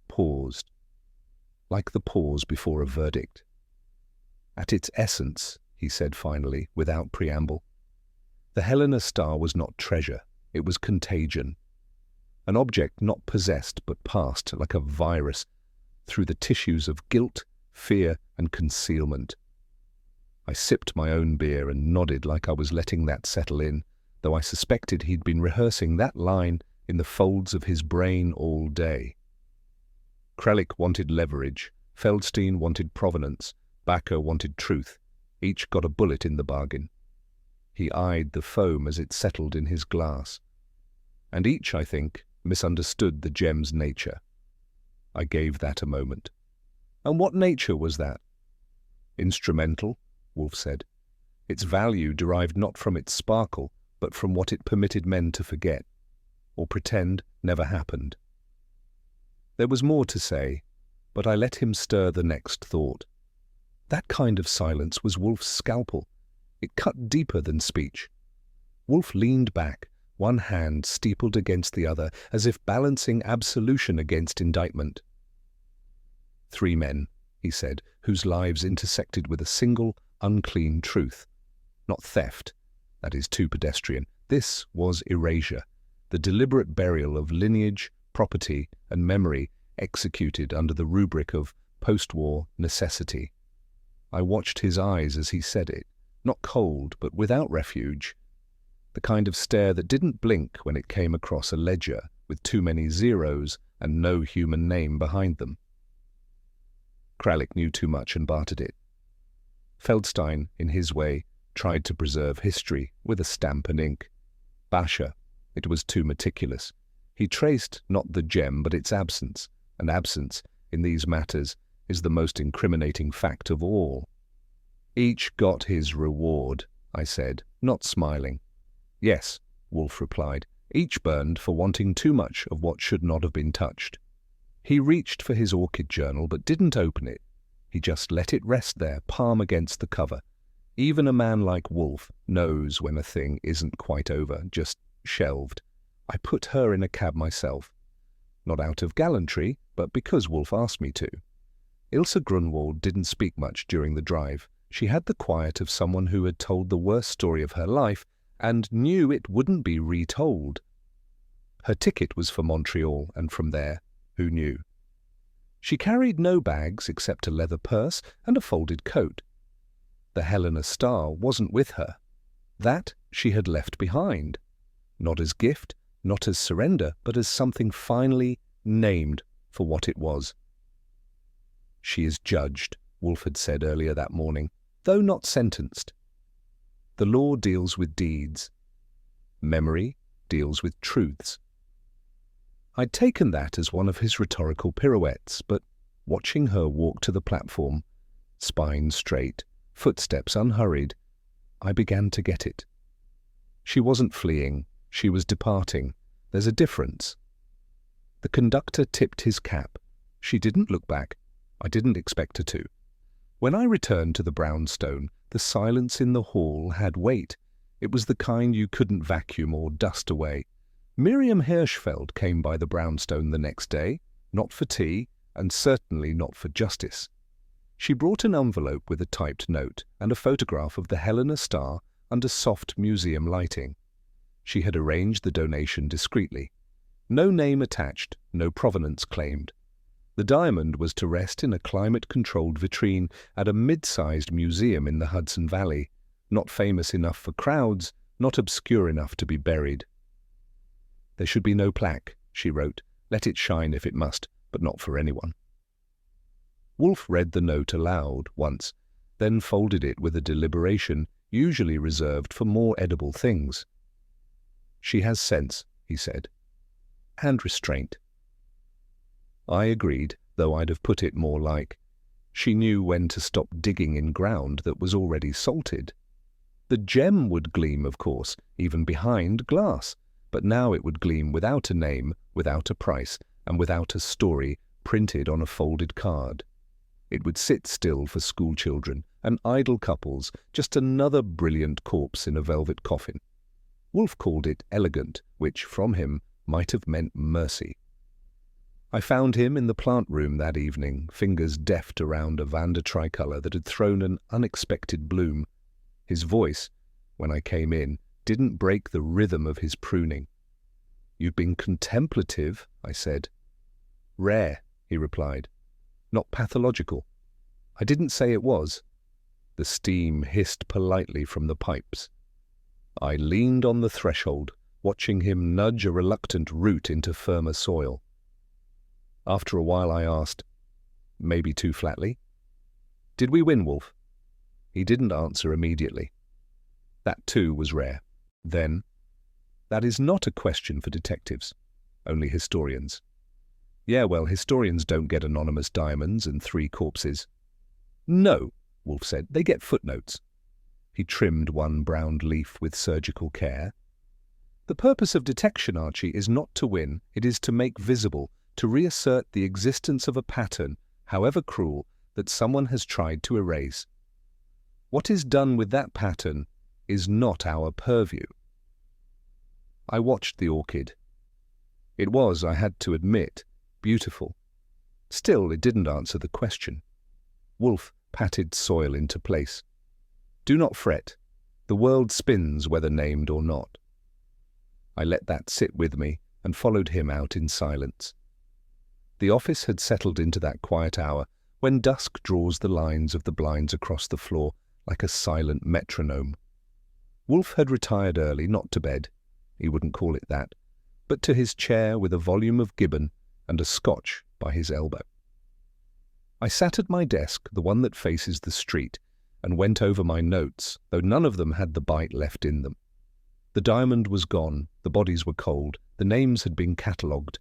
paused, like the pause before a verdict. "At its essence," he said finally, without preamble, "the Helena star was not treasure, it was contagion. An object not possessed but passed like a virus through the tissues of guilt, fear, and concealment." I sipped my own beer and nodded like I was letting that settle in, though I suspected he'd been rehearsing that line in the folds of his brain all day. Kralik wanted leverage, Feldstein wanted provenance, Backer wanted truth. Each got a bullet in the bargain. He eyed the foam as it settled in his glass. And each, I think, misunderstood the gem's nature. I gave that a moment. And what nature was that? Instrumental, Wolfe said. Its value derived not from its sparkle, but from what it permitted men to forget, or pretend never happened. There was more to say, but I let him stir the next thought. That kind of silence was Wolfe's scalpel. It cut deeper than speech. Wolfe leaned back, one hand steepled against the other, as if balancing absolution against indictment. 3 men, he said, whose lives intersected with a single, unclean truth. Not theft, that is too pedestrian. This was erasure, the deliberate burial of lineage, property, and memory executed under the rubric of post-war necessity. I watched his eyes as he said it, not cold, but without refuge. The kind of stare that didn't blink when it came across a ledger with too many zeros and no human name behind them. Kralik knew too much and bartered it. Feldstein, in his way, tried to preserve history with a stamp and ink. Basha, it was too meticulous. He traced not the gem but its absence, and absence, in these matters, is the most incriminating fact of all. Each got his reward, I said, not smiling. Yes, Wolfe replied, each burned for wanting too much of what should not have been touched. He reached for his orchid journal but didn't open it. He just let it rest there, palm against the cover. Even a man like Wolfe knows when a thing isn't quite over, just shelved. I put her in a cab myself. Not out of gallantry, but because Wolfe asked me to. Ilsa Grunwald didn't speak much during the drive. She had the quiet of someone who had told the worst story of her life and knew it wouldn't be retold. Her ticket was for Montreal, and from there, who knew? She carried no bags except a leather purse and a folded coat. The Helena star wasn't with her. That she had left behind. Not as gift, not as surrender, but as something finally named for what it was. She is judged, Wolfe had said earlier that morning, though not sentenced. The law deals with deeds. Memory deals with truths. I'd taken that as one of his rhetorical pirouettes, but watching her walk to the platform, spine straight, footsteps unhurried, I began to get it. She wasn't fleeing, she was departing. There's a difference. The conductor tipped his cap. She didn't look back. I didn't expect her to. When I returned to the brownstone, the silence in the hall had weight. It was the kind you couldn't vacuum or dust away. Miriam Hirschfeld came by the brownstone the next day, not for tea, and certainly not for justice. She brought an envelope with a typed note and a photograph of the Helena star under soft museum lighting. She had arranged the donation discreetly. No name attached, no provenance claimed. The diamond was to rest in a climate-controlled vitrine at a mid-sized museum in the Hudson Valley, not famous enough for crowds, not obscure enough to be buried. There should be no plaque, she wrote. Let it shine if it must, but not for anyone. Wolfe read the note aloud once, then folded it with a deliberation usually reserved for more edible things. She has sense, he said, and restraint. I agreed, though I'd have put it more like, she knew when to stop digging in ground that was already salted. The gem would gleam, of course, even behind glass, but now it would gleam without a name, without a price, and without a story printed on a folded card. It would sit still for schoolchildren and idle couples, just another brilliant corpse in a velvet coffin. Wolfe called it elegant, which, from him, might have meant mercy. I found him in the plant room that evening, fingers deft around a Vanda tricolour that had thrown an unexpected bloom. His voice, when I came in, didn't break the rhythm of his pruning. "You've been contemplative," I said. "Rare," he replied. "Not pathological." I didn't say it was. The steam hissed politely from the pipes. I leaned on the threshold, watching him nudge a reluctant root into firmer soil. After a while I asked, maybe too flatly, "Did we win, Wolfe?" He didn't answer immediately. That too was rare. Then, "That is not a question for detectives, only historians." Yeah, well, historians don't get anonymous diamonds and 3 corpses. No, Wolfe said, they get footnotes. He trimmed one browned leaf with surgical care. The purpose of detection, Archie, is not to win, it is to make visible, to reassert the existence of a pattern, however cruel, that someone has tried to erase. What is done with that pattern is not our purview. I watched the orchid. It was, I had to admit, beautiful. Still, it didn't answer the question. Wolfe patted soil into place. Do not fret. The world spins whether named or not. I let that sit with me and followed him out in silence. The office had settled into that quiet hour when dusk draws the lines of the blinds across the floor like a silent metronome. Wolfe had retired early, not to bed, he wouldn't call it that, but to his chair with a volume of Gibbon and a Scotch by his elbow. I sat at my desk, the one that faces the street, and went over my notes, though none of them had the bite left in them. The diamond was gone, the bodies were cold, the names had been catalogued,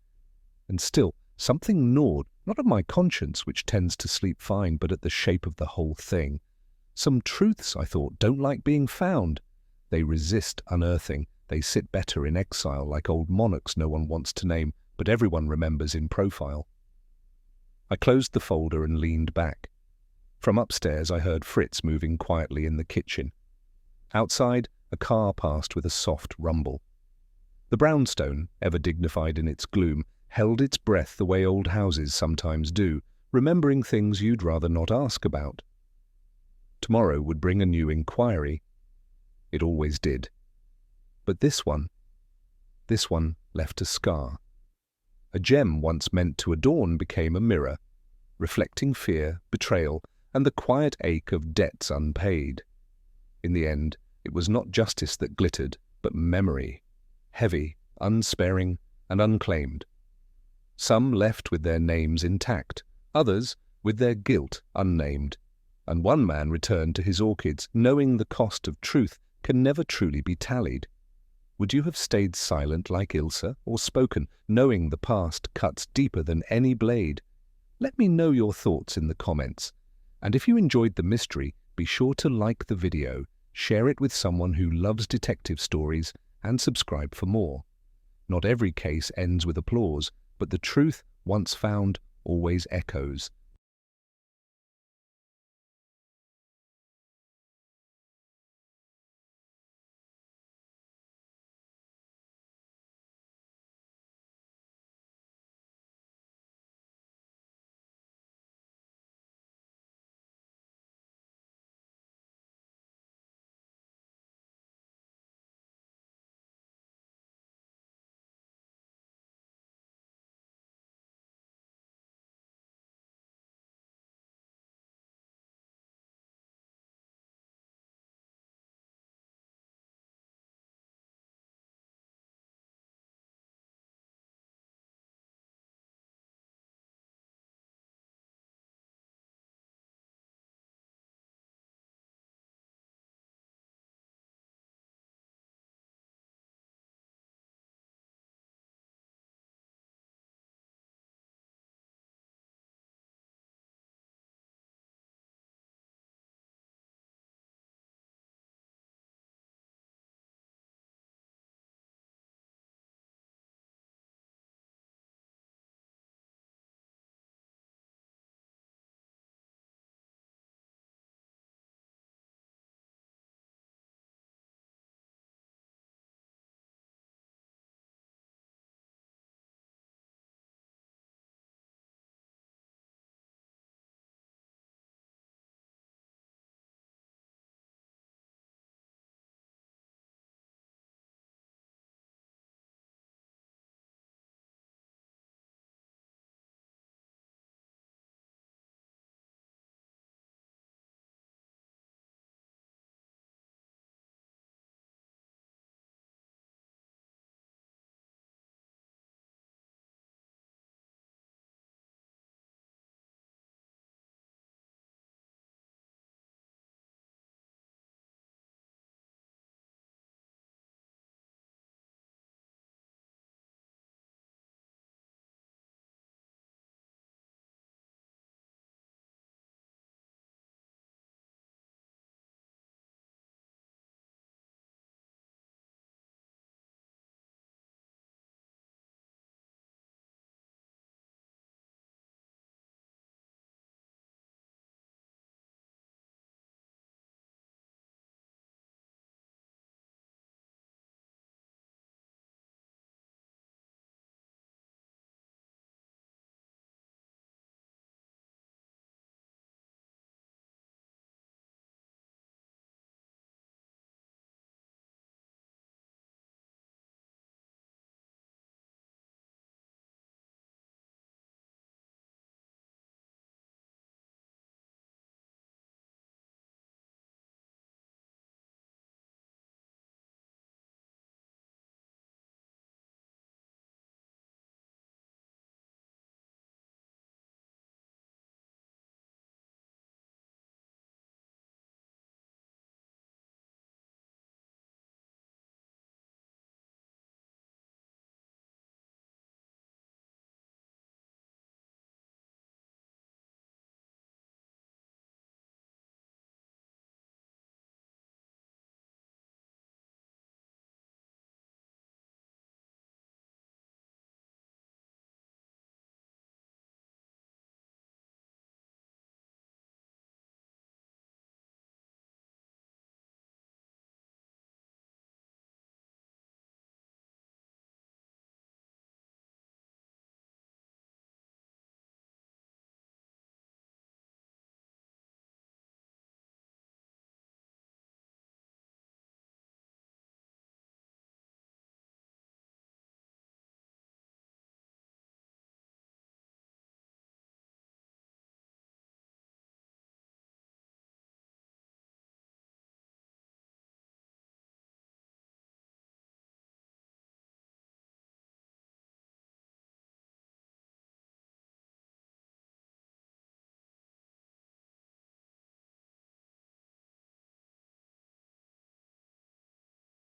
and still something gnawed, not at my conscience, which tends to sleep fine, but at the shape of the whole thing. Some truths, I thought, don't like being found. They resist unearthing. They sit better in exile, like old monarchs no one wants to name, but everyone remembers in profile. I closed the folder and leaned back. From upstairs I heard Fritz moving quietly in the kitchen. Outside, a car passed with a soft rumble. The brownstone, ever dignified in its gloom, held its breath the way old houses sometimes do, remembering things you'd rather not ask about. Tomorrow would bring a new inquiry. It always did. But this one left a scar. A gem once meant to adorn became a mirror, reflecting fear, betrayal, and the quiet ache of debts unpaid. In the end, it was not justice that glittered, but memory, heavy, unsparing, and unclaimed. Some left with their names intact, others with their guilt unnamed, and one man returned to his orchids, knowing the cost of truth can never truly be tallied. Would you have stayed silent like Ilsa, or spoken, knowing the past cuts deeper than any blade? Let me know your thoughts in the comments. And if you enjoyed the mystery, be sure to like the video, share it with someone who loves detective stories, and subscribe for more. Not every case ends with applause, but the truth, once found, always echoes.